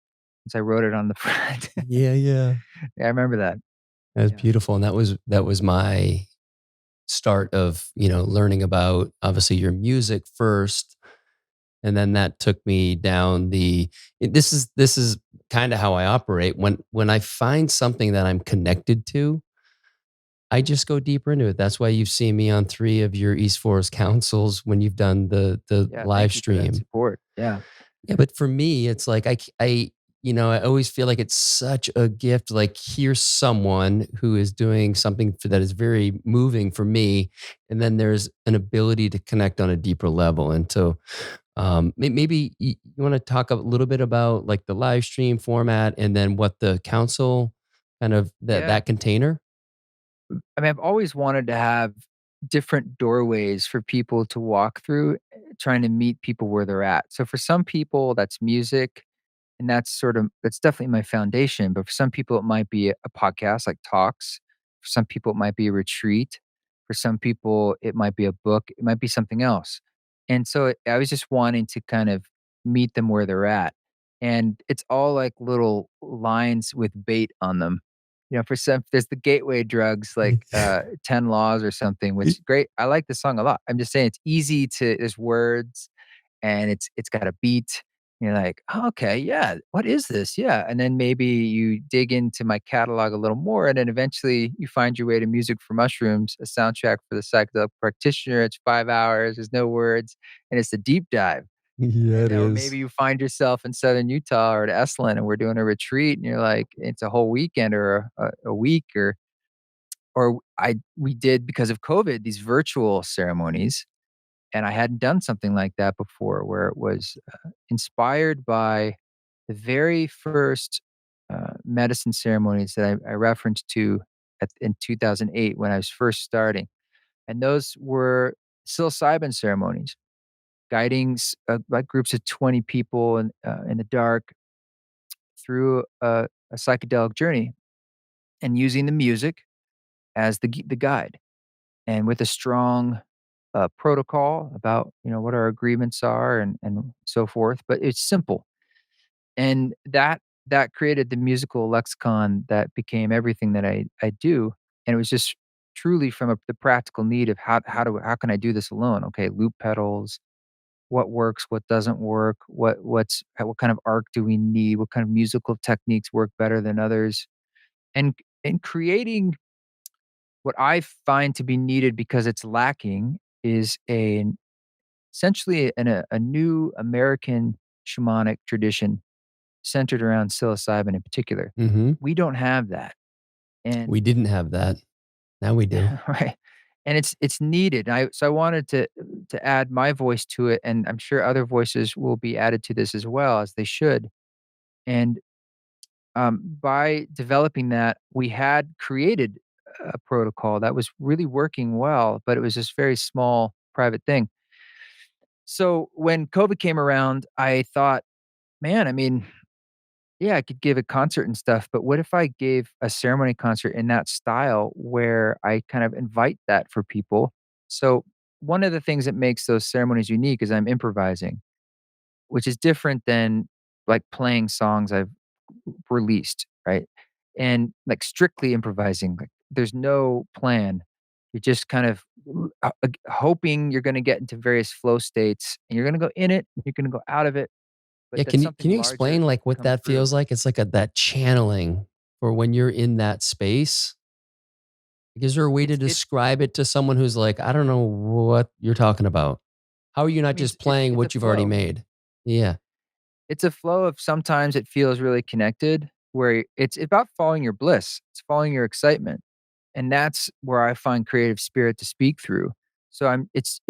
Since I wrote it on the front. Yeah, yeah. Yeah, I remember that. That was Yeah. beautiful, and that was my start of learning about obviously your music first, and then that took me down this is kind of how I operate when I find something that I'm connected to. I just go deeper into it. That's why you've seen me on three of your East Forest councils when you've done the Yeah, live thank you for that stream. support. Yeah. Yeah, but for me, it's like I always feel like it's such a gift. Like here's someone who is doing something that is very moving for me, and then there's an ability to connect on a deeper level. And so, maybe you want to talk a little bit about like the live stream format, and then what the council kind of Yeah. that container. I mean, I've always wanted to have different doorways for people to walk through, trying to meet people where they're at. So for some people, that's music, and that's definitely my foundation. But for some people, it might be a podcast like talks. For some people, it might be a retreat. For some people, it might be a book. It might be something else. And so I was just wanting to kind of meet them where they're at. And it's all like little lines with bait on them. For some, there's the gateway drugs like 10 Laws or something, which great. I like the song a lot. I'm just saying it's easy to, there's words and it's got a beat. You're like, "Oh, okay, yeah, what is this? Yeah." And then maybe you dig into my catalog a little more, and then eventually you find your way to Music for Mushrooms, a soundtrack for the psychedelic practitioner. It's 5 hours, there's no words, and it's a deep dive. Yeah, And it or is. maybe you find yourself in Southern Utah or at Esalen, and we're doing a retreat, and you're like, it's a whole weekend or a week, or I we did because of COVID these virtual ceremonies, and I hadn't done something like that before, where it was inspired by the very first medicine ceremonies that I referenced to in 2008 when I was first starting. And those were psilocybin ceremonies, guiding like groups of 20 people in the dark through a psychedelic journey and using the music as the guide and with a strong protocol about what our agreements are and so forth. But it's simple, and that that created the musical lexicon that became everything that I do, and it was just truly from the practical need of how can I do this alone? Okay, loop pedals, what works, what doesn't work, what kind of arc do we need, what kind of musical techniques work better than others, and creating what I find to be needed because it's lacking is essentially a new American shamanic tradition centered around psilocybin in particular. Hmm. We don't have that, and We didn't have that. Now we do. right, and it's needed. I wanted to add my voice to it, and I'm sure other voices will be added to this as well, as they should. And by developing that, we had created a protocol that was really working well, but it was this very small private thing. So when COVID came around, I thought, man, I mean, yeah, I could give a concert and stuff, but what if I gave a ceremony concert in that style where I kind of invite that for people? So one of the things that makes those ceremonies unique is I'm improvising, which is different than like playing songs I've released, right? And like strictly improvising, like there's no plan. You're just kind of hoping you're going to get into various flow states and you're going to go in it, you're going to go out of it, but Yeah, then can something you larger explain like what comes that through. feels like? It's like that channeling for when you're in that space. Like, is there a way to It's describe it to someone who's like, I don't know what you're talking about? How are you I not mean, just playing it's a what you've already flow. made? Yeah. It's a flow of sometimes it feels really connected, where it's about following your bliss, it's following your excitement, and that's where I find creative spirit to speak through. So it's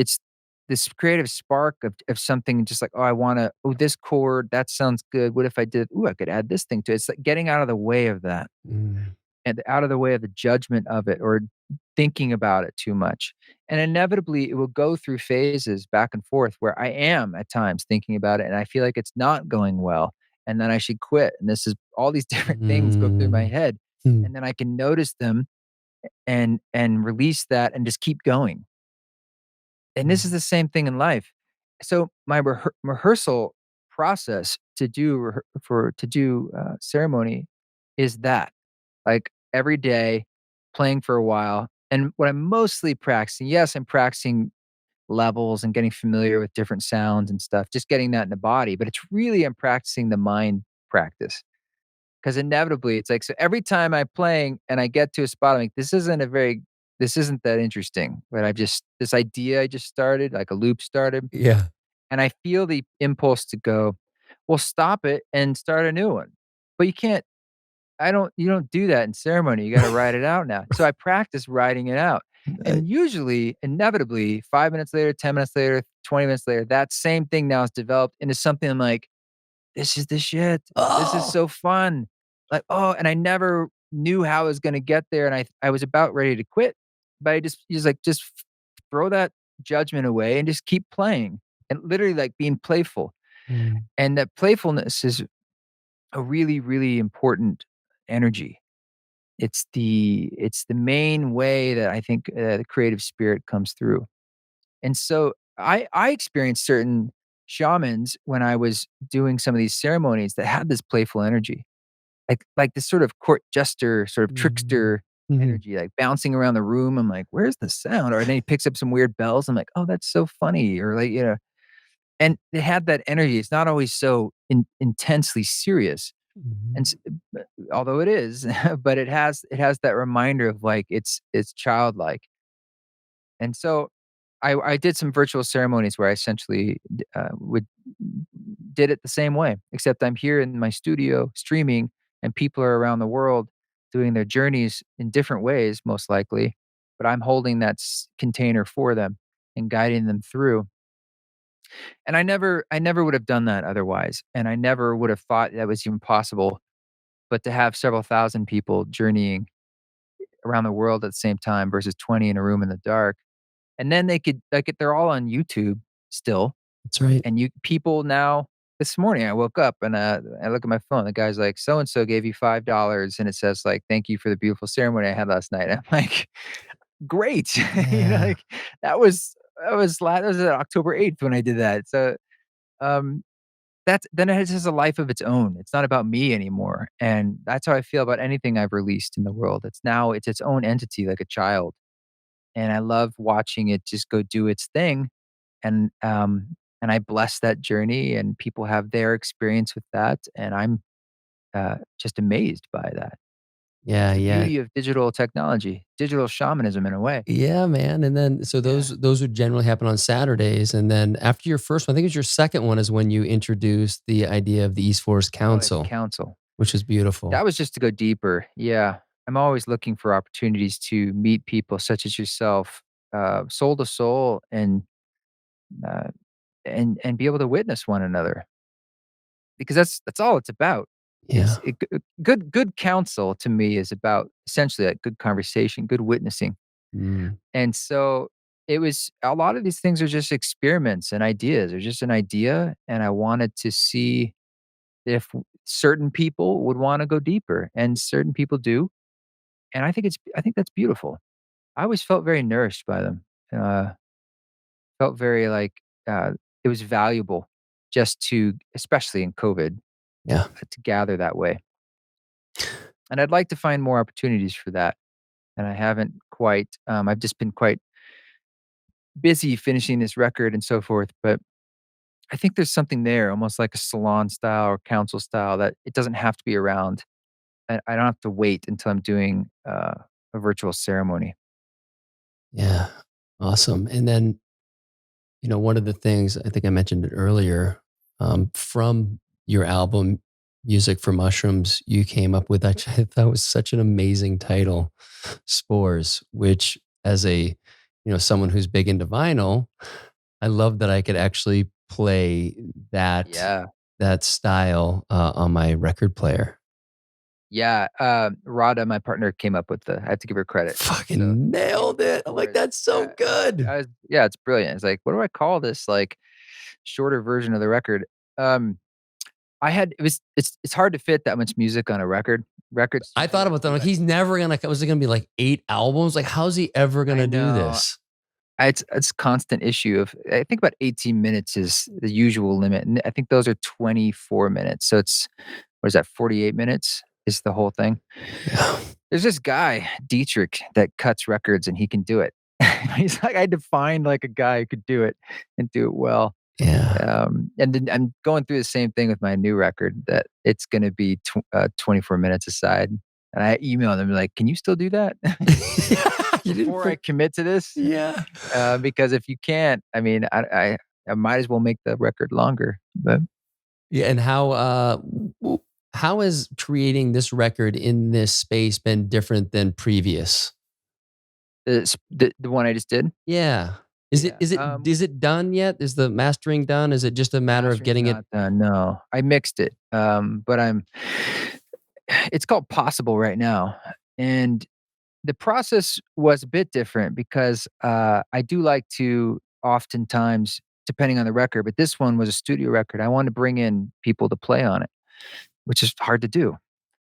this creative spark of something just like, "Oh, I wanna oh, this chord, that sounds good. What if I did ooh, I could add this thing to it." It's like getting out of the way of that Mm. and out of the way of the judgment of it or thinking about it too much. And inevitably, it will go through phases back and forth where I am at times thinking about it and I feel like it's not going well and then I should quit. And this is all these different things go through my Mm. head. Mm. And then I can notice them and release that and just keep going. And this is Mm. the same thing in life. So my rehearsal process to do ceremony is that like every day, playing for a while. And what I'm mostly practicing, yes, I'm practicing levels and getting familiar with different sounds and stuff, just getting that in the body. But it's really I'm practicing the mind practice. Because inevitably it's like so every time I'm playing and I get to a spot, I'm like, this isn't that interesting. But I just this idea I just started, like a loop started, Yeah. and I feel the impulse to go, well, stop it and start a new one. But you don't do that in ceremony, you gotta write it out now. So I practice writing it out. Uh, And usually, inevitably, 5 minutes later, 10 minutes later, 20 minutes later, that same thing now is developed into something I'm like, "This is the shit. This is oh. so fun." Like, "Oh," and I never knew how I was gonna get there, and I was about ready to quit, but I just like, "Just throw that judgment away and just keep playing," and literally, like, being playful. Mm. And that playfulness is a really, really important energy. It's the main way that I think, the creative spirit comes through. And so I experienced certain shamans when I was doing some of these ceremonies that had this playful energy, like this sort of court jester, sort of Mhm. trickster Mhm. energy, like bouncing around the room. I'm like, "Where's the sound?" Or then he picks up some weird bells. I'm like, "Oh, that's so funny." Or like, and they had that energy. It's not always so intensely serious. And Mhm. s b although it is, but it has that reminder of, like, it's childlike. And so I did some virtual ceremonies where I essentially would did it the same way, except I'm here in my studio streaming, and people are around the world doing their journeys in different ways, most likely, but I'm holding that container for them and guiding them through. And I never would have done that otherwise, and I never would have thought that was even possible. But to have several thousand people journeying around the world at the same time versus 20 in a room in the dark, and then they could like, they're all on YouTube still, That's right. and you people now this morning, I woke up and, I look at my phone, the guy's like, "So and so gave you $5," and it says, like, "Thank you for the beautiful ceremony I had last night." I'm like, "Great." Yeah. Like, that was that was October 8th when I did that. So, um that's then it has a life of its own. It's not about me anymore, and that's how I feel about anything I've released in the world. It's its own entity like a child, and I love watching it just go do its thing, and I bless that journey, and people have their experience with that, and I'm, just amazed by that. It's Yeah, the yeah. beauty of digital technology, digital shamanism in a way. Yeah, man. And then so Yeah. those would generally happen on Saturdays. And then after your first one, I think it was your second one is when you introduced the idea of the East Forest Oh, yeah, the Council, council. which is beautiful. That was just to go deeper. Yeah. I'm always looking for opportunities to meet people such as yourself, soul to soul, uh, and be able to witness one another because that's all it's about. Yeah. Good counsel to me is about essentially like good conversation, good witnessing. Mm. And so it was a lot of these things are just experiments and ideas. They're just an idea, and I wanted to see if certain people would want to go deeper, and certain people do. And I think that's beautiful. I always felt very nourished by them. Uh, felt very like it was valuable just to, especially in COVID, Yeah. to gather that way. And I'd like to find more opportunities for that. And I haven't quite. I've just been quite busy finishing this record and so forth. But I think there's something there, almost like a salon style or council style, that it doesn't have to be around. I don't have to wait until I'm doing a virtual ceremony. Yeah. Awesome. And then, one of the things I think I mentioned it earlier, from your album, Music for Mushrooms, you came up with, actually, I thought was such an amazing title, Spores, which as someone who's big into vinyl, I love that I could actually play that Yeah. that style on my record player. Yeah, Rada, my partner, came up with the I have to give her credit. So, Fucking the name nailed it. I'm like, Spores, that's so good. yeah, it's brilliant. It's like, "What do I call this, like, shorter version of the record?" Um, I had it was it's hard to fit that much music on a record. Records I usually thought like about that. to I'm be like, like he's never gonna. Was it gonna be like 8 albums? Like, how's he ever I gonna do know. this? It's constant issue of I think about 18 minutes is the usual limit, and I think those are 24 minutes. So it's what is that, 48 minutes is the whole thing. Yeah, There's this guy, Dietrich, that cuts records and he can do it. He's like, I had to find like a guy who could do it and do it well. yeah. And then I'm going through the same thing with my new record that it's going to be 24 minutes aside. And I emailed him like, can you still do that Yeah, you didn't. before I commit to this? Yeah, Because if you can't, I mean, I might as well make the record longer. But yeah. And w- how has creating this record in this space been different than previous? the one I just did, Yeah. Is it yeah. is it is it done yet? Is the mastering done? Is it just a matter of Mastering's getting it? not done, no. I mixed it, but I'm it's called Possible right now, and the process was a bit different because, I do like to oftentimes, depending on the record, but this one was a studio record, I wanted to bring in people to play on it, which is hard to do,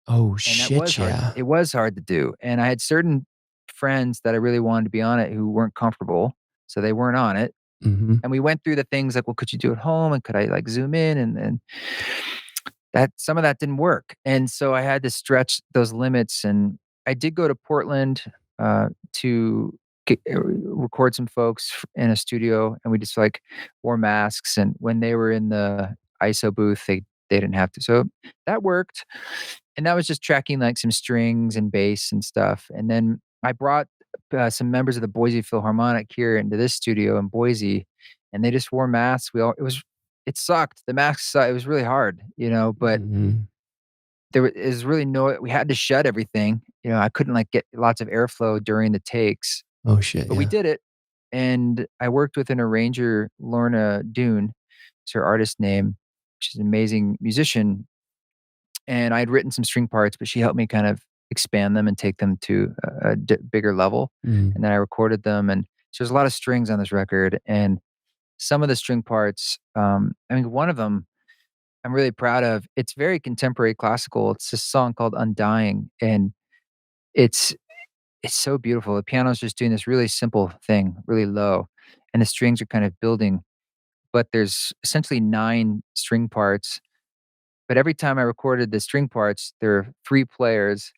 Oh and shit! Yeah. it was hard to do, and I had certain friends that I really wanted to be on it who weren't comfortable, so they weren't on it. Hmm. And we went through the things like, well, could you do it at home? And could I like zoom in? And that some of that didn't work. And so I had to stretch those limits. And I did go to Portland to record some folks in a studio. And we just like wore masks. And when they were in the ISO booth, they didn't have to. So that worked. And that was just tracking like some strings and bass and stuff. And then I brought some members of the Boise Philharmonic here into this studio in Boise, and they just wore masks. It sucked. The masks sucked. It was really hard, but Hmm. is really no. We had to shut everything. I couldn't like get lots of airflow during the takes, Oh shit! but we Yeah. did it. And I worked with an arranger, Lorna Dune, is her artist name. She's an amazing musician, and I had written some string parts, but she helped me kind of expand them and take them to a bigger level. Mm. And then I recorded them, and so there's a lot of strings on this record. And some of the string parts, I mean, one of them I'm really proud of. It's very contemporary classical. It's a song called "Undying," and it's it's so beautiful. The piano's just doing this really simple thing, really low, and the strings are kind of building but there's essentially 9 string parts. But every time I recorded the string parts, there are 3 players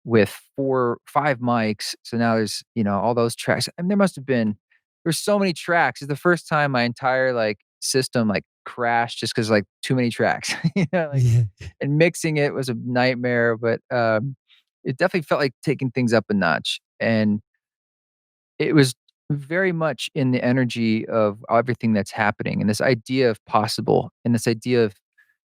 with 5 mics. So now there's, all those tracks. And there's so many tracks. It's the first time my entire like system like crashed just because like too many tracks. Like, Yeah. and mixing it was a nightmare, but it definitely felt like taking things up a notch. And it was very much in the energy of everything that's happening and this idea of possible and this idea of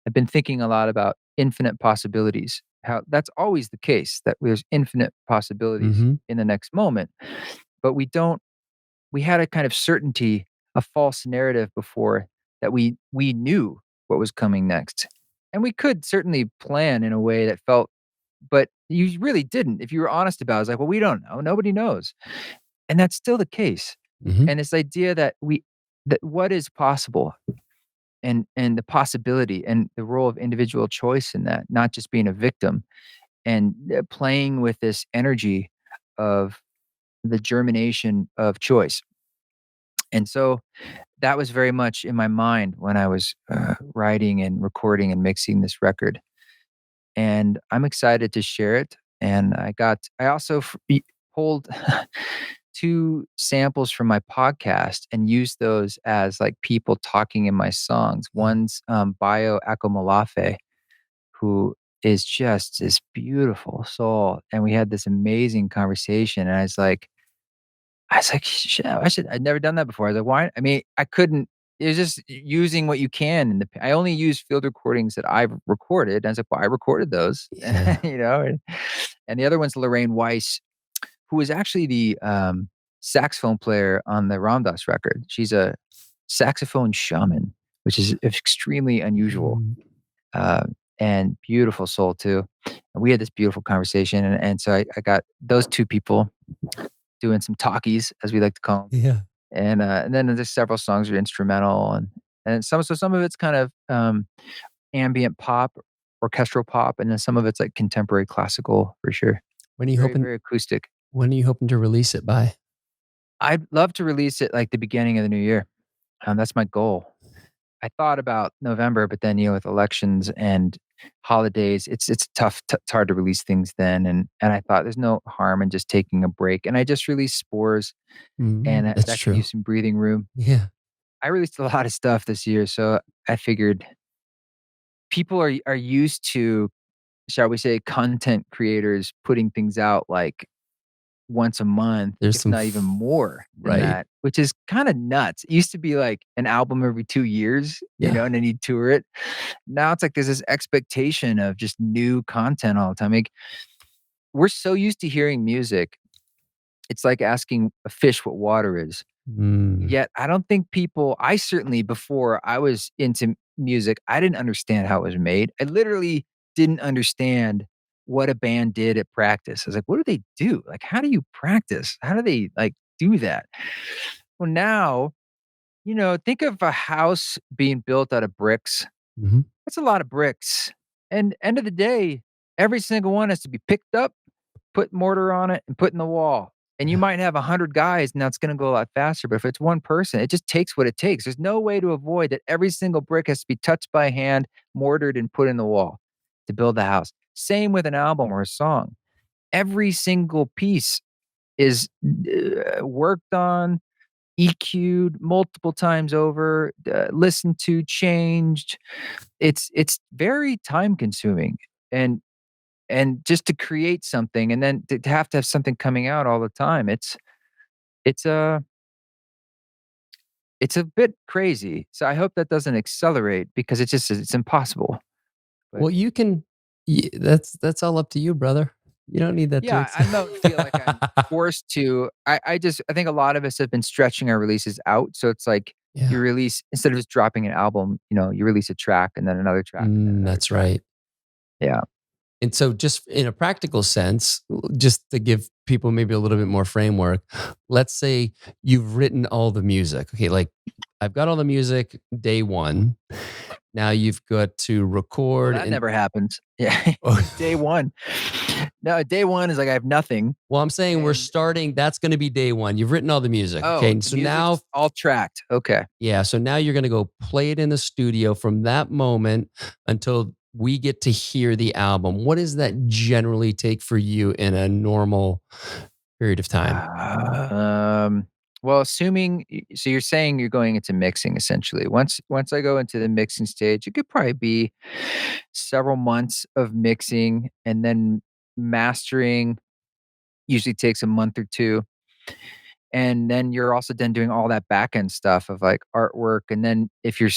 I've been thinking a lot about infinite possibilities. How that's always the case, that there's infinite possibilities Hmm. in the next moment. But we had a kind of certainty, a false narrative before that we knew what was coming next. And we could certainly plan in a way that felt, but you really didn't. If you were honest about it, it's like, well, we don't know. Nobody knows. And that's still the case. Hmm. And this idea that what is possible and the possibility and the role of individual choice in that, not just being a victim and playing with this energy of the germination of choice. And so that was very much in my mind when I was writing and recording and mixing this record. And I'm excited to share it. And I also pulled 2 samples from my podcast and used those as like people talking in my songs. One's Bio Akomolafe, who is just this beautiful soul. And we had this amazing conversation. And "Shit, I'd never done that before." I was like, "Why?" I mean, I couldn't. It was just using what you can. I only use field recordings that I've recorded. And I was like, "Well, I recorded those," Yeah. And the other one's Lorraine Weiss, who is actually the saxophone player on the Ramdas record. She's a saxophone shaman, which is extremely unusual Mm. uh, and beautiful soul too. And we had this beautiful conversation, and so I got those 2 people doing some talkies, as we like to call them. Yeah. And then there's several songs are instrumental and some of it's kind of ambient pop, orchestral pop, and then some of it's like contemporary classical for sure. When are you Very, hoping? very acoustic. When are you hoping to release it by? I'd love to release it like the beginning of the new year. That's my goal. I thought about November, but then with elections and holidays, it's tough. It's hard to release things then, and I thought there's no harm in just taking a break. And I just released Spores, and That's that could true. use some breathing room. Yeah. I released a lot of stuff this year, so I figured people are used to, shall we say, content creators putting things out like once a month, There's if some not even more than right. that, which is kinda nuts. It used to be like an album every 2 years, Yeah. and then you'd tour it. Now it's like there's this expectation of just new content all the time. Like, we're so used to hearing music, it's like asking a fish what water is. Mm. Yet I don't think I certainly before I was into music, I didn't understand how it was made. I literally didn't understand what a band did at practice. I was like, "What do they do? Like, how do you practice? How do they, like, do that?" Well, now, think of a house being built out of bricks. Mhm. That's a lot of bricks. And end of the day, every single one has to be picked up, put mortar on it, and put in the wall. And you Yeah. might have 100 guys, and that's gonna go a lot faster, but if it's one person, it just takes what it takes. There's no way to avoid that every single brick has to be touched by hand, mortared, and put in the wall to build the house. Same with an album or a song. Every single piece is, worked on, EQ'd multiple times over, listened to, changed. It's very time consuming, and just to create something and then to have something coming out all the time, it's a it's a bit crazy. So I hope that doesn't accelerate because it's impossible. But Well, you can that's all up to you, brother. You don't need that to yeah, I don't feel like I'm forced to. I think a lot of us have been stretching our releases out. So it's like you Yeah. release instead of just dropping an album, you release a track and then another track and then another That's track. right. Yeah. And so just in a practical sense, just to give people maybe a little bit more framework, let's say you've written all the music. Okay, like I've got all the music day 1. Now you've got to Well, record that and never happens. Yeah. oh, Day one. No, day one is like I have nothing. Well, I'm saying we're And starting. That's going to be day one. You've written all the music. Okay. oh, And the so now, music's all tracked. Okay. yeah. So now you're going to go play it in the studio from that moment until we get to hear the album. What does that generally take for you in a normal period of time? Um, well, assuming so you're saying you're going into mixing essentially. Once I go into the mixing stage, it could probably be several months of mixing, and then mastering usually takes a month or two. And then you're also then doing all that back end stuff of like artwork. And then if you're,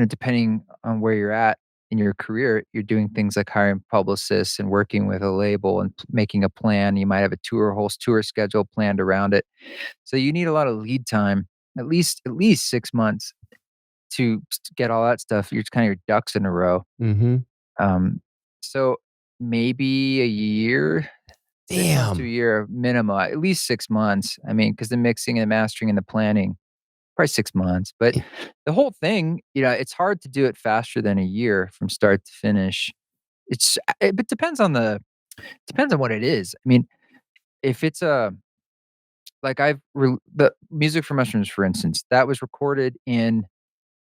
depending on where you're at in your career, you're doing things like hiring publicists and working with a label and making a plan. You might have a whole tour schedule planned around it. So you need a lot of lead time, at least 6 months to get all that stuff. You're just kind of your ducks in a row. Mm-hmm. Um, so maybe a year, 6 months to a Damn. year minimum, at least 6 months. I mean, because the mixing and the mastering and the planning, probably 6 months. But the whole thing, it's hard to do it faster than a year from start to finish. But depends on what it is. I mean, if it's a like the music for mushrooms, for instance, that was recorded in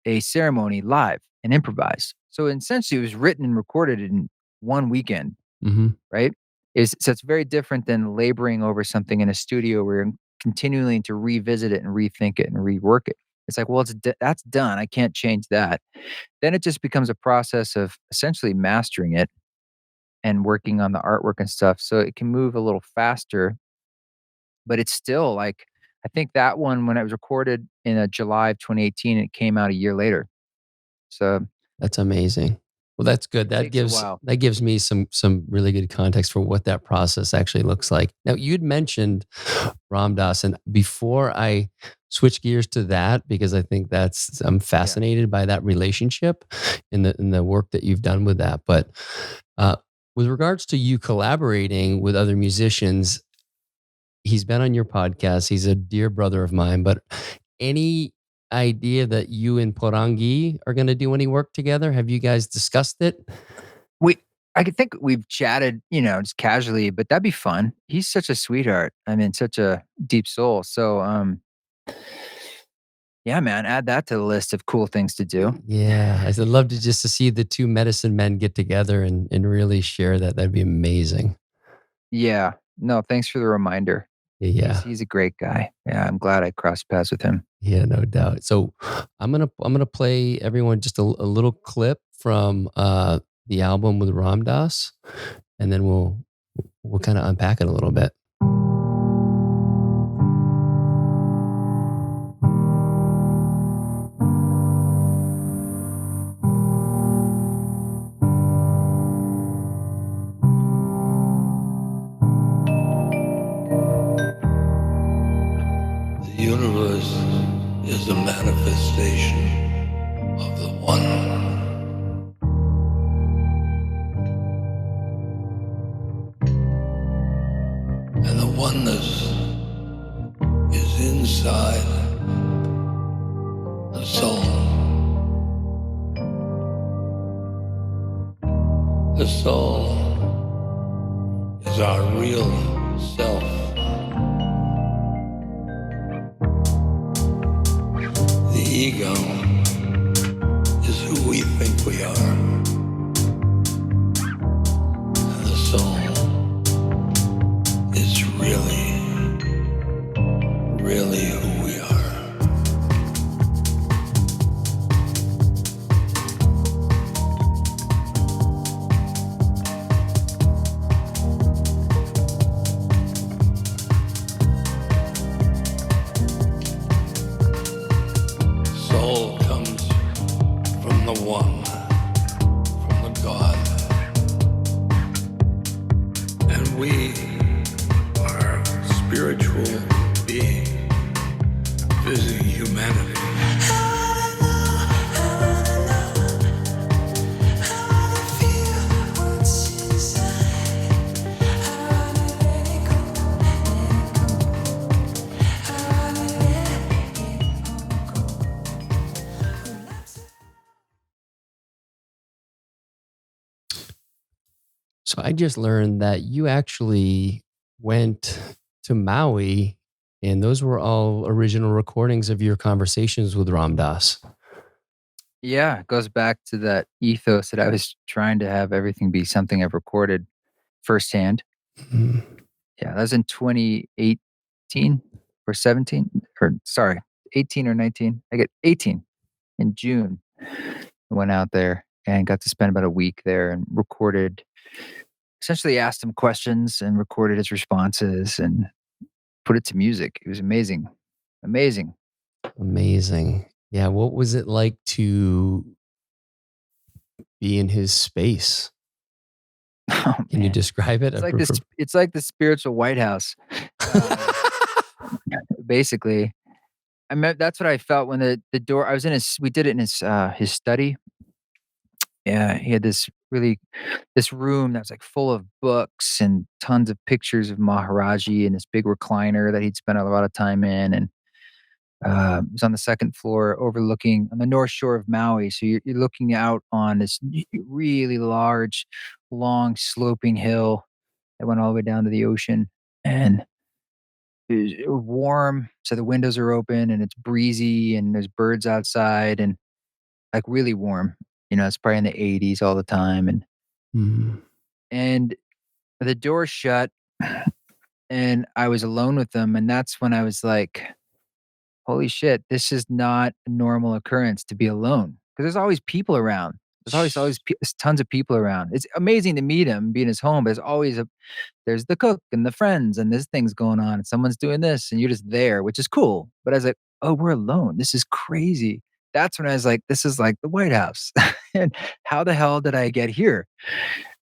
a ceremony live and improvised. So essentially, it was written and recorded in one weekend, Mm-hmm. right? So it's very different than laboring over something in a studio where you're continually to revisit it and rethink it and rework it. It's like, well, that's done. I can't change that. Then it just becomes a process of essentially mastering it and working on the artwork and stuff. So it can move a little faster, but it's still like, I think that one, when it was recorded in July of 2018, it came out a year later. So That's amazing. Well, that's good. it takes a while. That gives me some really good context for what that process actually looks like. Now, you'd mentioned Ram Dass, and before I switch gears to that, because I think I'm Yeah. fascinated by that relationship in the work that you've done with that. But uh, with regards to you collaborating with other musicians, he's been on your podcast. He's a dear brother of mine. But any idea that you and Porangi are going to do any work together? Have you guys discussed it? We I could think we've chatted, just casually, but that'd be fun. He's such a sweetheart. I mean, such a deep soul. So, yeah, man, add that to the list of cool things to do. Yeah, I'd love to see the two medicine men get together and really share that. That'd be amazing. Yeah. No, thanks for the reminder. He's Yeah, he's a great guy. Yeah, I'm glad I crossed paths with him. yeah, no doubt. So I'm gonna play everyone just a little clip from the album with Ram Dass, and then we'll kind of unpack it a little bit. The universe is a manifestation of the One. And the oneness is inside the soul. The soul is our real self. The ego is who we think we are. And the soul is really, really who we are. Soul comes from the One, from the God. And we are spiritual beings visiting humanity. So I just learned that you actually went to Maui, and those were all original recordings of your conversations with Ram Dass. Yeah, it goes back to that ethos that I was trying to have everything be something I've recorded firsthand. Mhm. Yeah, that was in 2018 or 17, or sorry, 18 or 19. I get 18 in June. I went out there and got to spend about a week there and recorded, essentially asked him questions and recorded his responses and put it to music. It was amazing. Amazing. Amazing. Yeah. What was it like to be in his space? Oh Can you man. describe it? I prefer. It's like the spiritual White House. Um, basically. That's what I felt when the door I was in his we did it in his study. Yeah, he had this room that was, like, full of books and tons of pictures of Maharaji and this big recliner that he'd spent a lot of time in, and, it was on the 2nd floor overlooking on the north shore of Maui, so you're looking out on this really large, long sloping hill that went all the way down to the ocean, and it was warm, so the windows are open, and it's breezy, and there's birds outside, and, like, really warm. It's probably in the 80s all the time, Mm. and the door shut, and I was alone with them, and that's when I was like, "Holy shit, this is not a normal occurrence to be alone. Because there's always people around. There's tons of people around. It's amazing to meet him, be in his home, but there's the cook and the friends, and there's things going on, and someone's doing this, and you're just there, which is cool. But I was like, "Oh, we're alone. This is crazy." That's when I was like, "This is like the White House." And how the hell did I get here?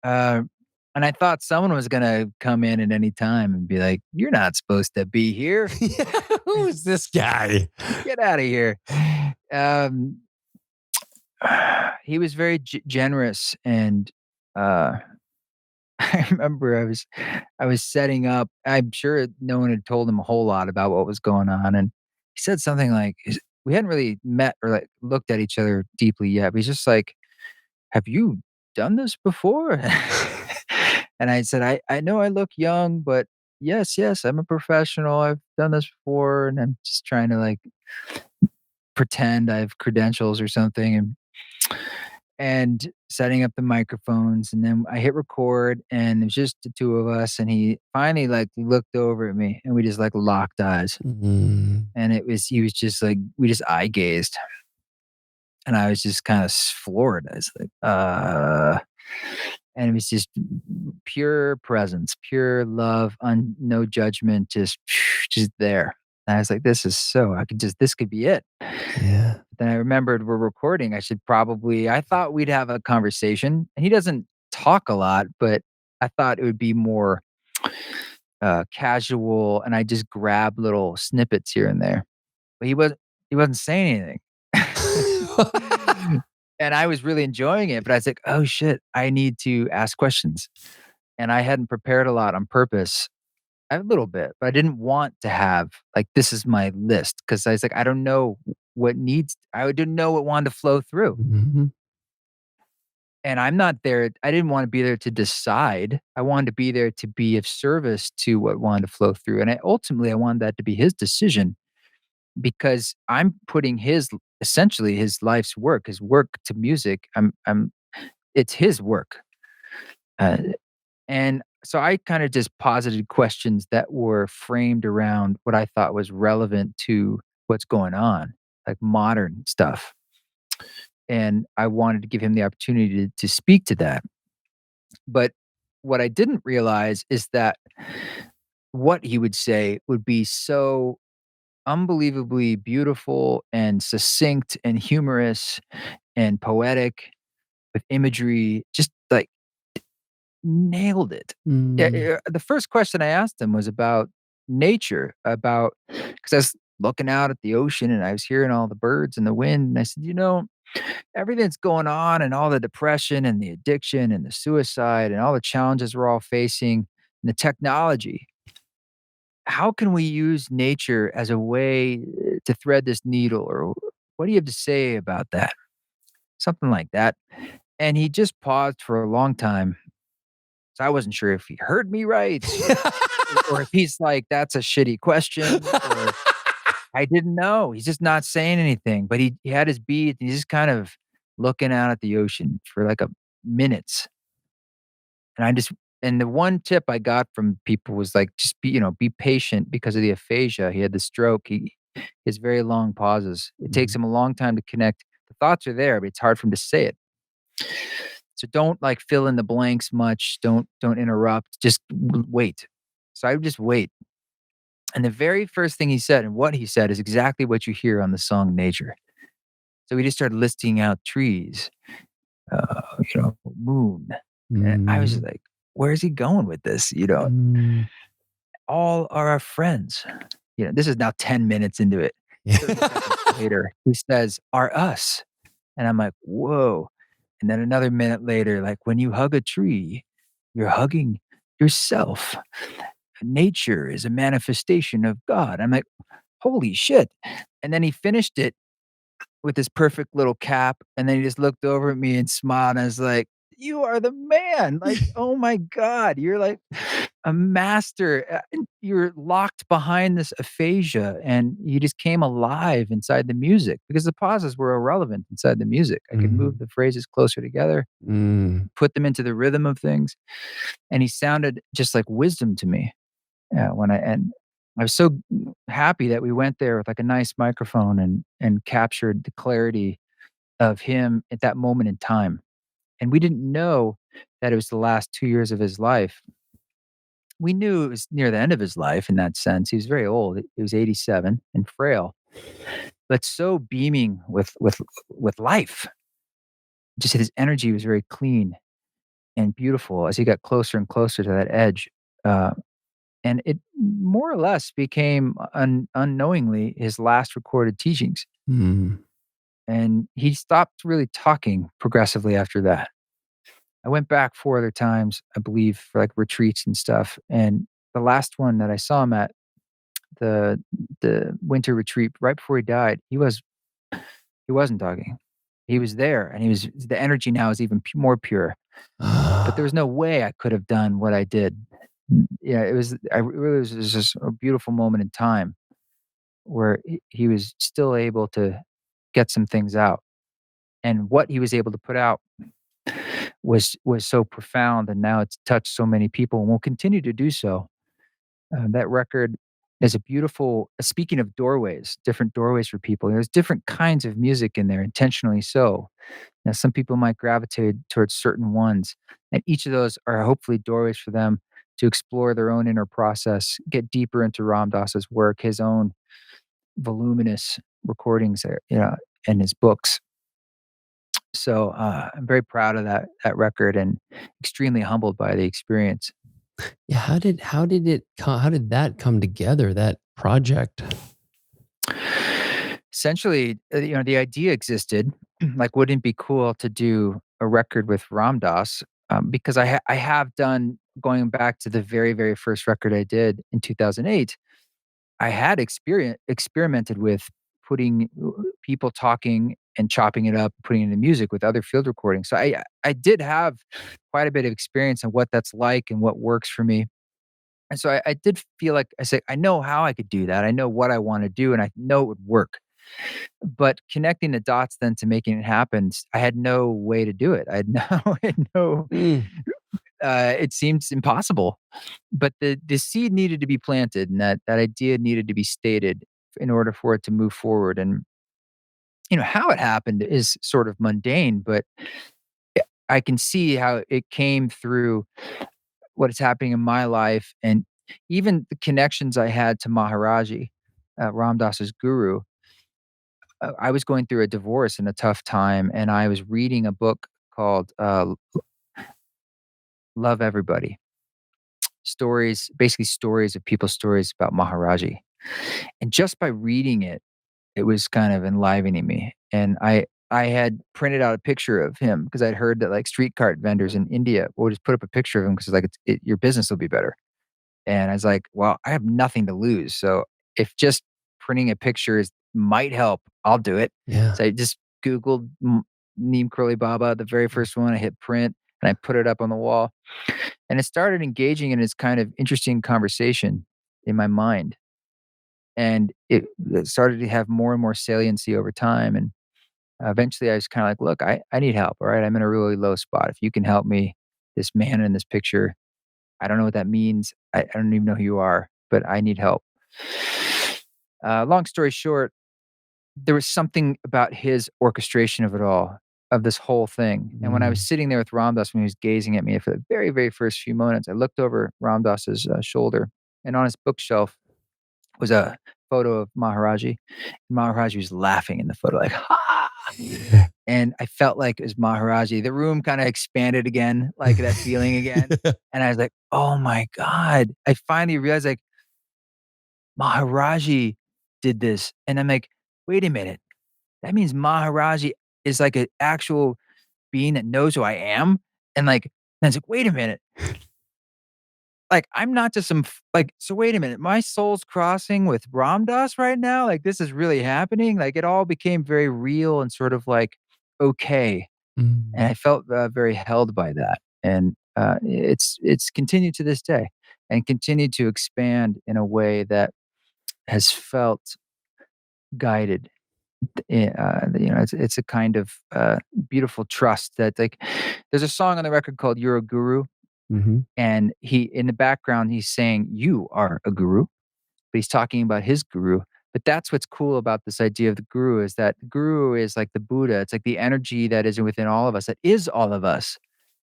Uh, and I thought someone was gonna come in at any time and be like, "You're not supposed to be here. Yeah, who is this guy? Get out of here." Um, he was very generous, and uh, I remember I was setting up. I'm sure no one had told him a whole lot about what was going on, and he said something like, we hadn't really met or like looked at each other deeply yet. But he's just like, "Have you done this before?" And I said, I know I look young, but yes, yes, I'm a professional. I've done this before, and I'm just trying to like pretend I have credentials or something." And setting up the microphones, and then I hit record, and it was just the two of us, and he finally like looked over at me, and we just like locked eyes, Mm. and he was just like we just eye gazed, and I was just kind of floored. I was like, and it was just pure presence, pure love, no judgment, just there. And I was like, this could be it. Yeah. Then I remembered we're recording. I thought we'd have a conversation. And he doesn't talk a lot, but I thought it would be more casual, and I just grab little snippets here and there. But he wasn't saying anything. And I was really enjoying it, but I was like, "Oh shit, I need to ask questions." And I hadn't prepared a lot on purpose. A little bit, but I didn't want to have like this is my list because I was like, I don't know I didn't know what wanted to flow through. Mhm. And I'm not there. I didn't want to be there to decide. I wanted to be there to be of service to what wanted to flow through. And ultimately I wanted that to be his decision because I'm putting essentially his life's work, his work to music. It's his work. Uh, And so I kind of just posited questions that were framed around what I thought was relevant to what's going on, like modern stuff. And I wanted to give him the opportunity to speak to that. But what I didn't realize is that what he would say would be so unbelievably beautiful and succinct and humorous and poetic with imagery, just like nailed it. Yeah, Mm. the first question I asked him was about nature, about because I was looking out at the ocean and I was hearing all the birds and the wind, and I said, everything that's going on and all the depression and the addiction and the suicide and all the challenges we're all facing and the technology, how can we use nature as a way to thread this needle? Or what do you have to say about that? Something like that. And he just paused for a long time So I wasn't sure if he heard me right, or if he's like, "That's a shitty question," or I didn't know. He's just not saying anything, but he had his beat, and he's just kind of looking out at the ocean for like a minutes. And I just and the one tip I got from people was like, just be patient because of the aphasia. He had the stroke. He has very long pauses. It takes Mhm. him a long time to connect. The thoughts are there, but it's hard for him to say it. So don't like fill in the blanks much. Don't interrupt. Just wait. So I would just wait. And the very first thing he said and what he said is exactly what you hear on the song Nature. So we just started listing out trees, moon. And I was just Mm. like, where's he going with this? Mm. All are our friends. This is now 10 minutes into it. 30 seconds later, he says, are us. And I'm like, whoa. And then another minute later, like when you hug a tree, you're hugging yourself. Nature is a manifestation of God. I'm like, holy shit. And then he finished it with this perfect little cap, and then he just looked over at me and smiled, and I was like, "You are the man! Like, oh my god, you're like a master. And you're locked behind this aphasia, and you just came alive inside the music because the pauses were irrelevant inside the music. I could move Mhm. the phrases closer together, Mm. put them into the rhythm of things, and he sounded just like wisdom to me. And I was so happy that we went there with like a nice microphone and captured the clarity of him at that moment in time. And we didn't know that it was the last 2 years of his life. We knew it was near the end of his life in that sense. He was very old. He was 87 and frail, but so beaming with life. Just his energy was very clean and beautiful as he got closer and closer to that edge. Uh, and it more or less became unknowingly his last recorded teachings. Mm. And he stopped really talking progressively after that. I went back 4 other times, I believe, for, like, retreats and stuff, and the last one that I saw him at, the the winter retreat right before he died, he wasn't talking. He was there, and he was the energy now is even more pure, but there Ah. was no way I could have done what I did. Yeah, it really was just a beautiful moment in time where he was still able to get some things out, and what he was able to put out was so profound, and now it's touched so many people and will continue to do so. That record is a beautiful speaking of doorways, different doorways for people, there's different kinds of music in there, intentionally so. Now, some people might gravitate towards certain ones, and each of those are hopefully doorways for them to explore their own inner process, get deeper into Ram Dass's work, his own voluminous recordings there, and his books. So, I'm very proud of that record and extremely humbled by the experience. Yeah, how did that come together, that project? Essentially, the idea existed, like, wouldn't it be cool to do a record with Ram Dass? Because I have done going back to the very, very first record I did in 2008, I had experimented with putting people talking and chopping it up, putting it into music with other field recordings. So I did have quite a bit of experience on what that's like and what works for me. And so I did feel like I said, I know how I could do that. I know what I want to do and I know it would work. But connecting the dots then to making it happen, I had no way to do it. I had no, I had no Mm. it seems impossible. But the seed needed to be planted, and that idea needed to be stated in order for it to move forward. And how it happened is sort of mundane, but I can see how it came through what is happening in my life, and even the connections I had to Maharaji, Ram Dass's guru. I was going through a divorce and a tough time, and I was reading a book called "Love Everybody." Stories, basically stories of people's stories about Maharaji. And just by reading it, it was kind of enlivening me. And I had printed out a picture of him because I'd heard that like street cart vendors in India will just put up a picture of him because like your business will be better. And I was like, well, I have nothing to lose. So if just printing a picture might help, I'll do it. Yeah. So I just Googled Neem Curly Baba, the very first one. I hit print. and I put it up on the wall. And it started engaging in this kind of interesting conversation in my mind. And it started to have more and more saliency over time. And eventually I was kind of like, look, I need help. All right. I'm in a really low spot. If you can help me, this man in this picture, I don't know what that means. I don't even know who you are, but I need help. Long story short, there was something about his orchestration of it all, of this whole thing. And when I was Mm. sitting there with Ramdas, when he was gazing at me for the very, very first few moments, I looked over Ramdas's shoulder, and on his bookshelf was a photo of Maharaji. And Maharaji was laughing in the photo, like, ha! And I felt like it was Maharaji. The room kind of expanded again, like that feeling again. And I was like, oh my God. I finally realized, like, Maharaji did this. And I'm like, wait a minute. That means Maharaji is like an actual being that knows who I am. And like, and I was like, wait a minute. Like, I'm not just some like, so wait a minute. My soul's crossing with Ramdas right now. Like, this is really happening. Like, it all became very real and sort of like okay. And Mm. I felt very held by that. And it's continued to this day and continued to expand in a way that has felt guided. It's a kind of beautiful trust that, like, there's a song on the record called "You're a Guru," Mhm. and he in the background he's saying you are a guru, but he's talking about his guru. But that's what's cool about this idea of the guru is that the guru is like the Buddha. It's like the energy that is within all of us, that is all of us.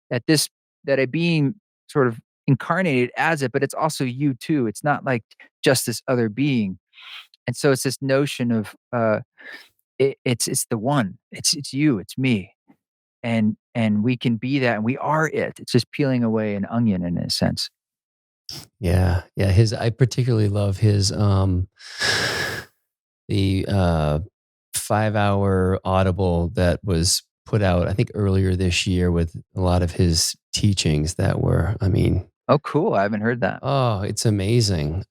That this that a being sort of incarnated as it, but it's also you too. It's not like just this other being. And so it's this notion of it's the one. It's you. It's me. And we can be that, and we are it. It's just peeling away an onion in a sense. Yeah, yeah, his I particularly love his, the, 5-hour Audible that was put out, I think, earlier this year with a lot of his teachings that were, I mean, Oh, cool. I haven't heard that. oh, it's amazing.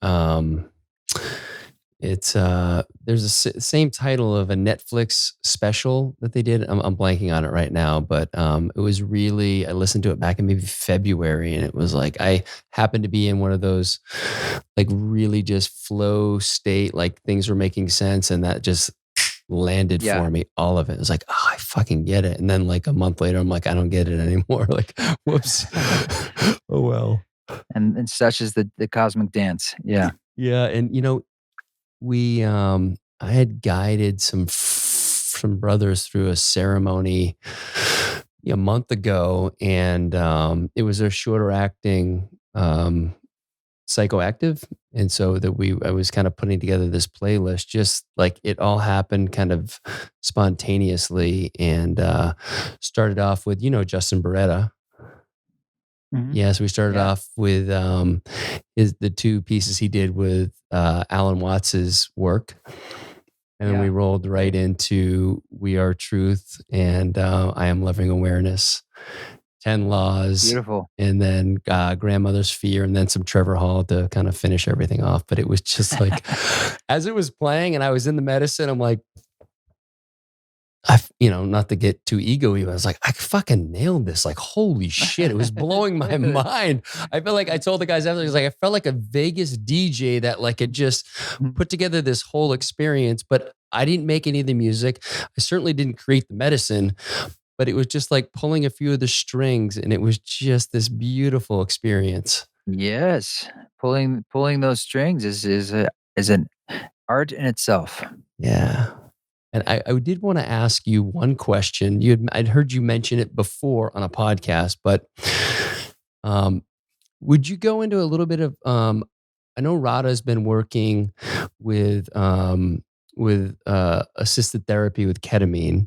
It's there's a same title of a Netflix special that they did. I'm blanking on it right now, but it was really, I listened to it back in maybe February, and it was like I happened to be in one of those like really just flow state, like things were making sense, and that just landed Yeah. for me. All of it. It was like, oh, I fucking get it. And then like a month later, I'm like, I don't get it anymore. Like, whoops. Oh well. And such is the cosmic dance. Yeah. Yeah, and we I had guided some brothers through a ceremony a month ago, and it was a shorter acting psychoactive, and so that I was kind of putting together this playlist, just like it all happened kind of spontaneously, and started off with Justin Beretta. Mhm. Yes, we started Yeah. off with the two pieces he did with Alan Watts's work, and then we Yeah. rolled right Great. into "We Are Truth" and "I Am Loving Awareness," 10 Laws, Beautiful. and then "Grandmother's Fear," and then some Trevor Hall to kind of finish everything off. But it was just like, as it was playing, and I was in the medicine, I'm like, not to get too ego-y, but I was like, I fucking nailed this. Like, holy shit. It was blowing my Good. mind. I felt like I told the guys after, I was like, I felt like a Vegas DJ that like had just Mhm. put together this whole experience, but I didn't make any of the music. I certainly didn't create the medicine, but it was just like pulling a few of the strings, and it was just this beautiful experience. Yes. Pulling those strings is an art in itself. Yeah. And I did want to ask you one question. I'd heard you mention it before on a podcast, but um, would you go into a little bit of? I know Rada has been working with assisted therapy with ketamine.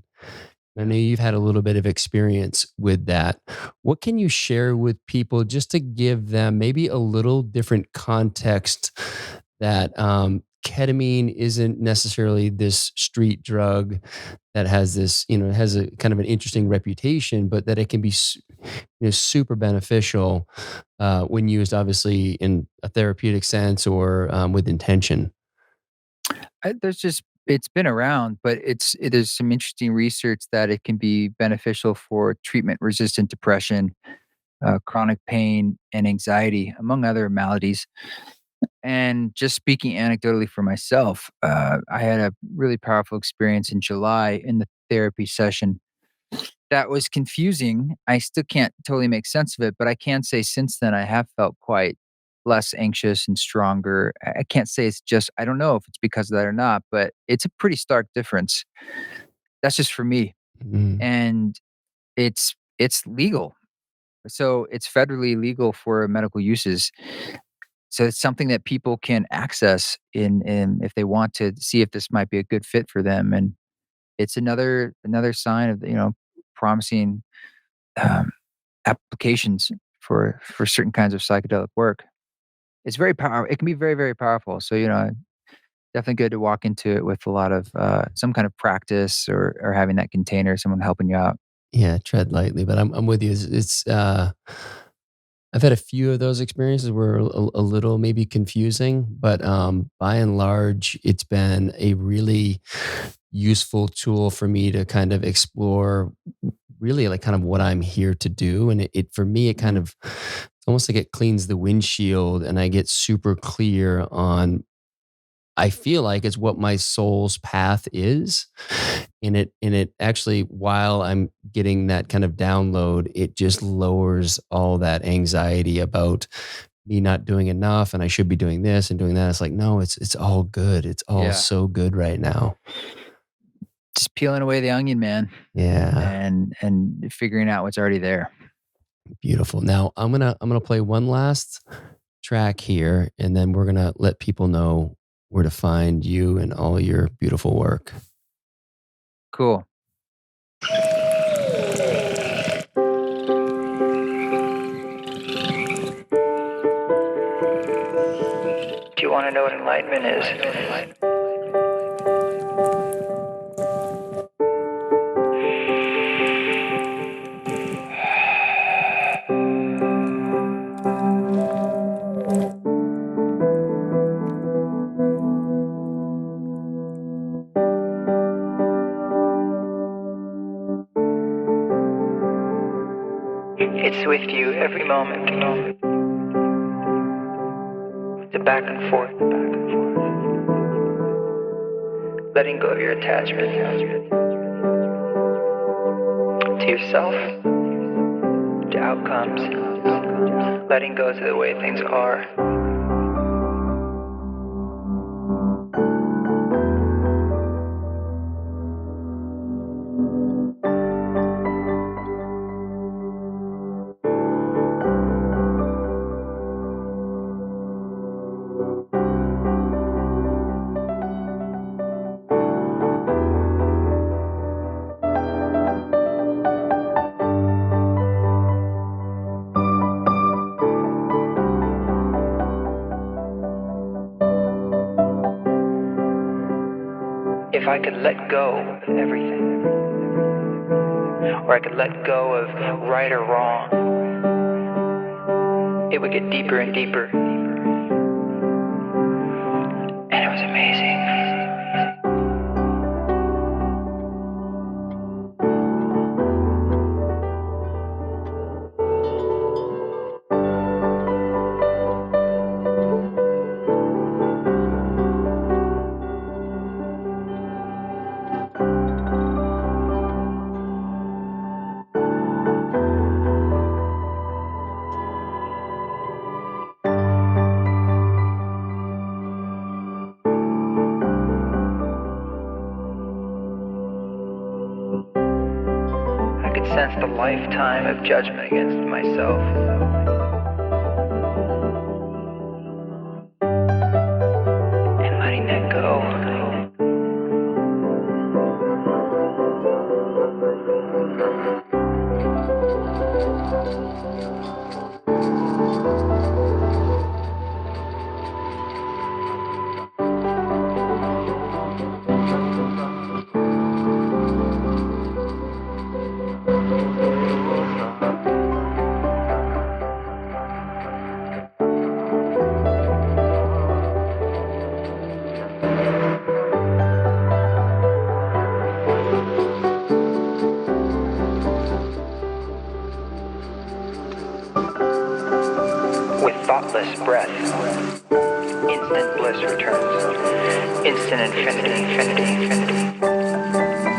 I know you've had a little bit of experience with that. What can you share with people just to give them maybe a little different context that ketamine isn't necessarily this street drug that has this, has a kind of an interesting reputation, but that it can be, super beneficial when used, obviously, in a therapeutic sense or with intention. There's just It's been around, but there's some interesting research that it can be beneficial for treatment-resistant depression, chronic pain, and anxiety, among other maladies. And just speaking anecdotally for myself, I had a really powerful experience in July in the therapy session that was confusing. I still can't totally make sense of it, but I can say since then I have felt quite less anxious and stronger. I can't say it's just, I don't know if it's because of that or not, but it's a pretty stark difference. That's just for me. Mm. And it's legal. So it's federally legal for medical uses. So it's something that people can access in if they want to see if this might be a good fit for them. And it's another sign of, promising um, applications for certain kinds of psychedelic work. It's very power. It can be very, very powerful. So, definitely good to walk into it with a lot of some kind of practice, or having that container, someone helping you out. Yeah, tread lightly, but I'm with you. I've had a few of those experiences where a little maybe confusing, but by and large, it's been a really useful tool for me to kind of explore really like kind of what I'm here to do. And it for me, it kind of it's almost like it cleans the windshield and I get super clear on I feel like it's what my soul's path is. And it actually, while I'm getting that kind of download, it just lowers all that anxiety about me not doing enough and I should be doing this and doing that. It's like, no, it's all good. It's all Yeah, so good right now. just peeling away the onion, man, Yeah. and figuring out what's already there. Beautiful. Now I'm gonna play one last track here, and then we're gonna let people know where to find you and all your beautiful work. Cool. Do you want to know what enlightenment is? It's with you every moment. It's a back and forth. Letting go of your attachment to yourself, to outcomes. Letting go to the way things are. If I could let go of everything, or I could let go of right or wrong, it would get deeper and deeper. And it was amazing. I could sense the lifetime of judgment against myself. And letting that go. less breath. Instant bliss returns. Instant infinity, infinity, infinity.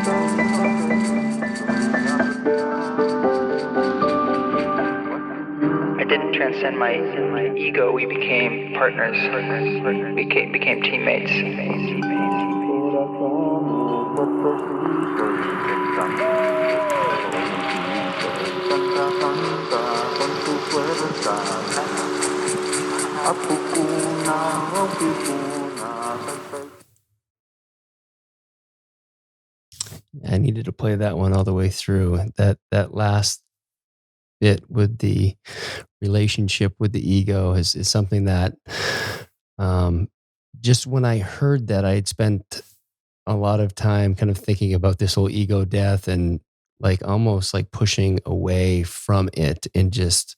I didn't transcend my ego. We became partners. Became teammates. I needed to play that one all the way through. That last bit with the relationship with the ego is something that um, just when I heard that, I had spent a lot of time kind of thinking about this whole ego death and like almost like pushing away from it and just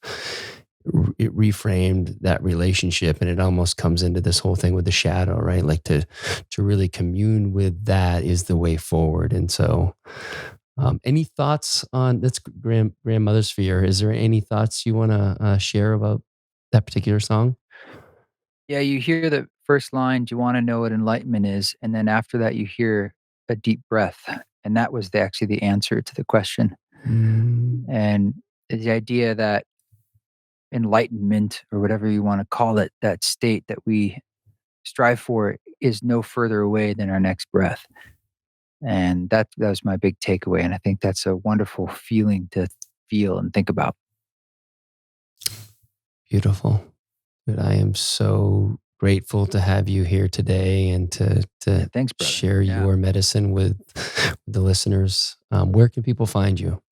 it reframed that relationship, and it almost comes into this whole thing with the shadow, right? Like to really commune with that is the way forward. And so any thoughts on that's grandmother's fear? Is there any thoughts you want to share about that particular song? Yeah, you hear the first line, "Do you wanna know what enlightenment is?" And then after that, you hear a deep breath, and that was actually the answer to the question. Mm, And the idea that enlightenment, or whatever you wanna call it, that state that we strive for is no further away than our next breath. And that was my big takeaway, and I think that's a wonderful feeling to feel and think about. beautiful. But I am so grateful to have you here today and Yeah, to thanks, brother. share Yeah. your medicine with the listeners. Where can people find you?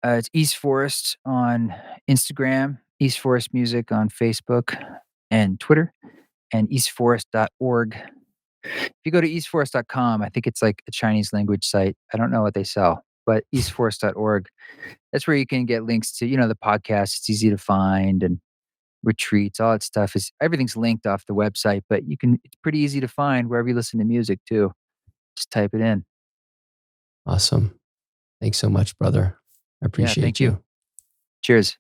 It's East Forest on Instagram, East Forest Music on Facebook and Twitter, and eastforest.org. If you go to eastforest.com, I think it's like a Chinese language site. I don't know what they sell, but eastforest.org. That's where you can get links to, the podcast. It's easy to find, and retreats, all that stuff is everything's linked off the website, but it's pretty easy to find wherever you listen to music too. Just type it in. Awesome. Thanks so much, brother. I Yeah, appreciate thank you. you. Cheers.